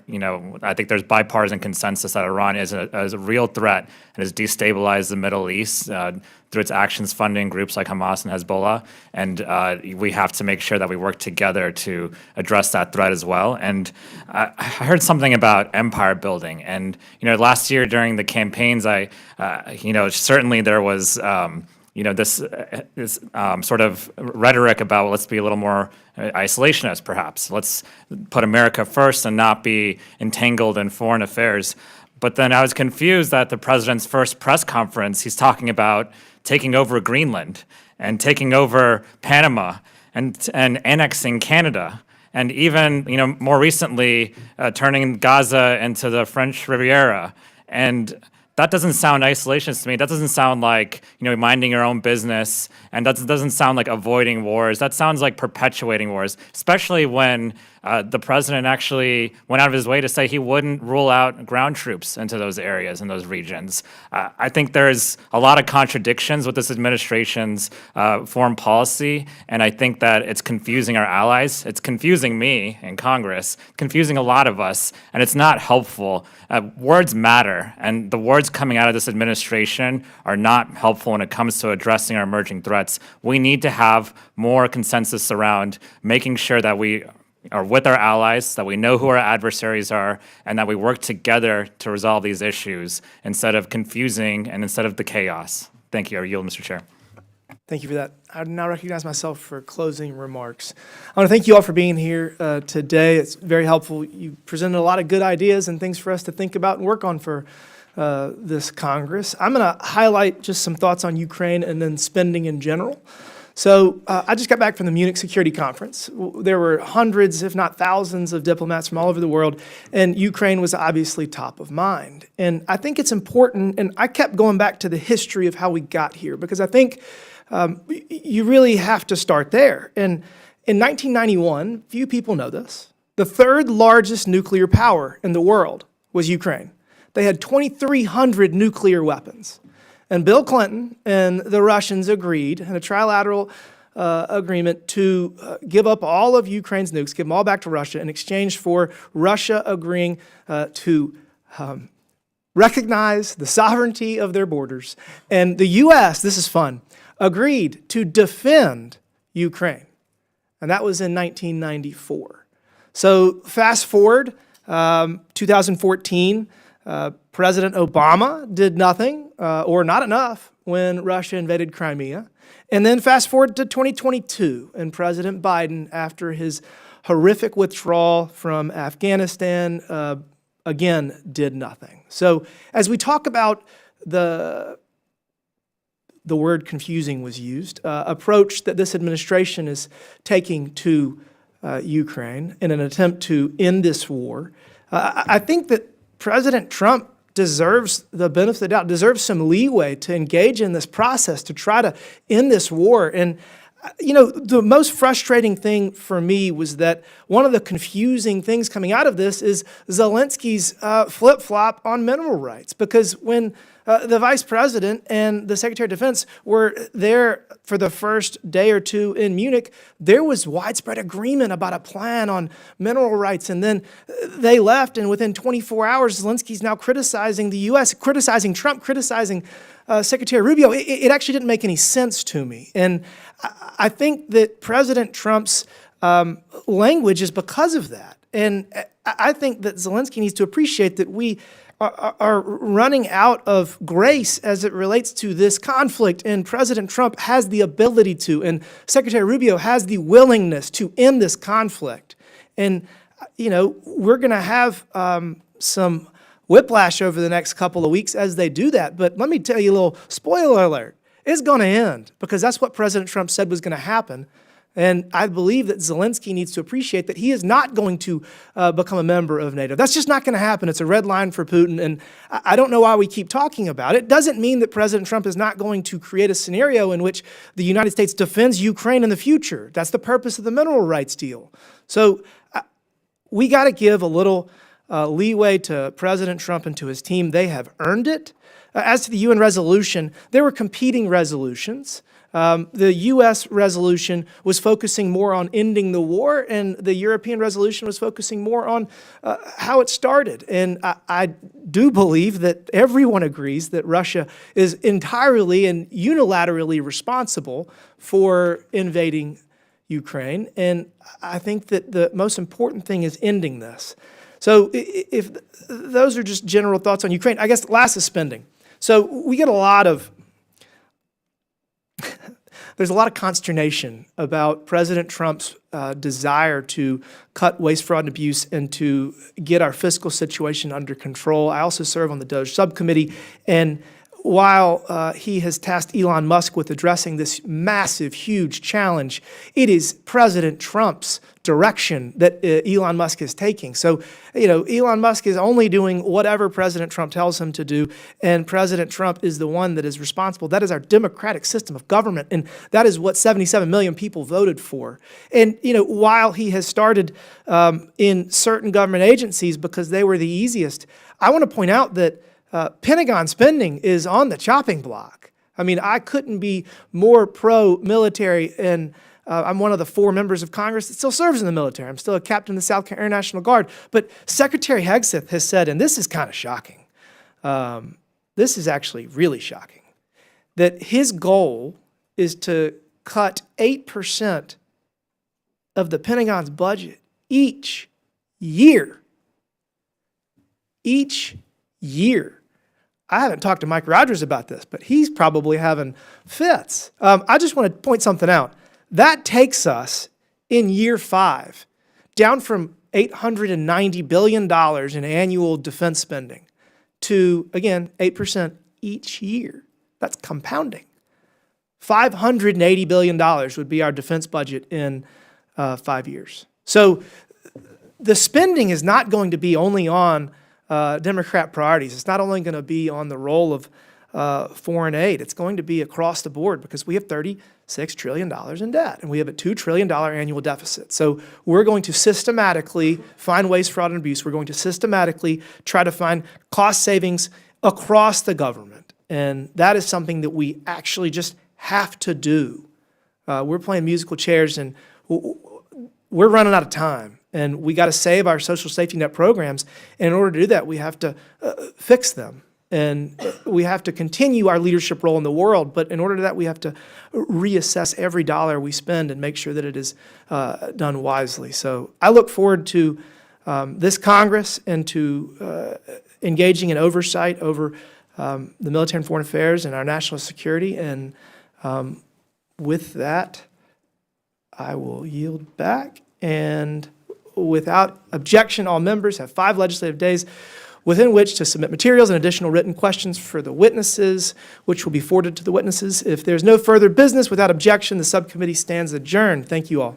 I think there's bipartisan consensus that Iran is a real threat and has destabilized the Middle East through its actions funding groups like Hamas and Hezbollah. And we have to make sure that we work together to address that threat as well. And I heard something about empire building. And, last year during the campaigns, certainly there was, this sort of rhetoric about, well, let's be a little more isolationist, perhaps. Let's put America first and not be entangled in foreign affairs. But then I was confused that the president's first press conference, he's talking about taking over Greenland and taking over Panama and annexing Canada. And even, more recently, turning Gaza into the French Riviera. And that doesn't sound isolationist to me. That doesn't sound like, minding your own business. And that doesn't sound like avoiding wars. That sounds like perpetuating wars, especially when the president actually went out of his way to say he wouldn't rule out ground troops into those areas and those regions. I think there's a lot of contradictions with this administration's foreign policy, and I think that it's confusing our allies. It's confusing me in Congress, confusing a lot of us, and it's not helpful. Words matter, and the words coming out of this administration are not helpful when it comes to addressing our emerging threats. We need to have more consensus around making sure that we are with our allies, that we know who our adversaries are, and that we work together to resolve these issues instead of confusing and instead of the chaos. Thank you. I yield, Mr. Chair. Thank you for that. I now recognize myself for closing remarks. I want to thank you all for being here today. It's very helpful. You presented a lot of good ideas and things for us to think about and work on for this Congress. I'm going to highlight just some thoughts on Ukraine and then spending in general. So I just got back from the Munich Security Conference. There were hundreds, if not thousands, of diplomats from all over the world, and Ukraine was obviously top of mind. And I think it's important, and I kept going back to the history of how we got here, because I think you really have to start there. And in 1991, few people know this, the third largest nuclear power in the world was Ukraine. They had 2,300 nuclear weapons. And Bill Clinton and the Russians agreed in a trilateral agreement to give up all of Ukraine's nukes, give them all back to Russia in exchange for Russia agreeing to recognize the sovereignty of their borders. And the U.S., this is fun, agreed to defend Ukraine. And that was in 1994. So fast forward, 2014, President Obama did nothing, or not enough, when Russia invaded Crimea. And then fast forward to 2022, and President Biden, after his horrific withdrawal from Afghanistan, again, did nothing. So as we talk about the word confusing was used, approach that this administration is taking to Ukraine in an attempt to end this war, I think that President Trump deserves the benefit of the doubt, deserves some leeway to engage in this process to try to end this war. And you know, the most frustrating thing for me was that one of the confusing things coming out of this is Zelensky's flip-flop on mineral rights. Because when the vice president and the secretary of defense were there for the first day or two in Munich, there was widespread agreement about a plan on mineral rights. And then they left, and within 24 hours, Zelensky's now criticizing the U.S., criticizing Trump, criticizing Secretary Rubio. It actually didn't make any sense to me. And I think that President Trump's language is because of that. And I think that Zelensky needs to appreciate that we are running out of grace as it relates to this conflict, and President Trump has the ability to, and Secretary Rubio has the willingness to end this conflict. And, you know, we're going to have some whiplash over the next couple of weeks as they do that. But let me tell you a little spoiler alert. It's going to end, because that's what President Trump said was going to happen. And I believe that Zelensky needs to appreciate that he is not going to become a member of NATO. That's just not going to happen. It's a red line for Putin, and I don't know why we keep talking about it. It doesn't mean that President Trump is not going to create a scenario in which the United States defends Ukraine in the future. That's the purpose of the mineral rights deal. So we got to give a little leeway to President Trump and to his team. They have earned it. As to the UN resolution, there were competing resolutions. The U.S. resolution was focusing more on ending the war, and the European resolution was focusing more on how it started. And I do believe that everyone agrees that Russia is entirely and unilaterally responsible for invading Ukraine. And I think that the most important thing is ending this. So if those are just general thoughts on Ukraine, I guess last is spending. So we get a lot of there's a lot of consternation about President Trump's desire to cut waste, fraud, and abuse and to get our fiscal situation under control. I also serve on the DOGE subcommittee, and while he has tasked Elon Musk with addressing this massive, huge challenge, it is President Trump's direction that Elon Musk is taking. So, you know, Elon Musk is only doing whatever President Trump tells him to do, and President Trump is the one that is responsible. That is our democratic system of government, and that is what 77 million people voted for. And, you know, while he has started in certain government agencies because they were the easiest, I want to point out that Pentagon spending is on the chopping block. I mean, I couldn't be more pro-military, and I'm one of the 4 members of Congress that still serves in the military. I'm still a captain of the South Carolina National Guard. But Secretary Hegseth has said, and this is kind of shocking, this is actually really shocking, that his goal is to cut 8% of the Pentagon's budget each year. Each year. I haven't talked to Mike Rogers about this, but he's probably having fits. I just want to point something out. That takes us in year 5 down from $890 billion in annual defense spending to, again, 8% each year. That's compounding. $580 billion would be our defense budget in 5 years. So the spending is not going to be only on Democrat priorities. It's not only going to be on the role of foreign aid. It's going to be across the board because we have $36 trillion in debt and we have a $2 trillion annual deficit. So we're going to systematically find waste, fraud, and abuse. We're going to systematically try to find cost savings across the government. And that is something that we actually just have to do. We're playing musical chairs and we're running out of time. And we got to save our social safety net programs. And in order to do that, we have to fix them. And we have to continue our leadership role in the world. But in order to that, we have to reassess every dollar we spend and make sure that it is done wisely. So I look forward to this Congress and to engaging in oversight over the military and foreign affairs and our national security. And with that, I will yield back. And without objection, all members have 5 legislative days within which to submit materials and additional written questions for the witnesses, which will be forwarded to the witnesses. If there's no further business without objection, the subcommittee stands adjourned. Thank you all.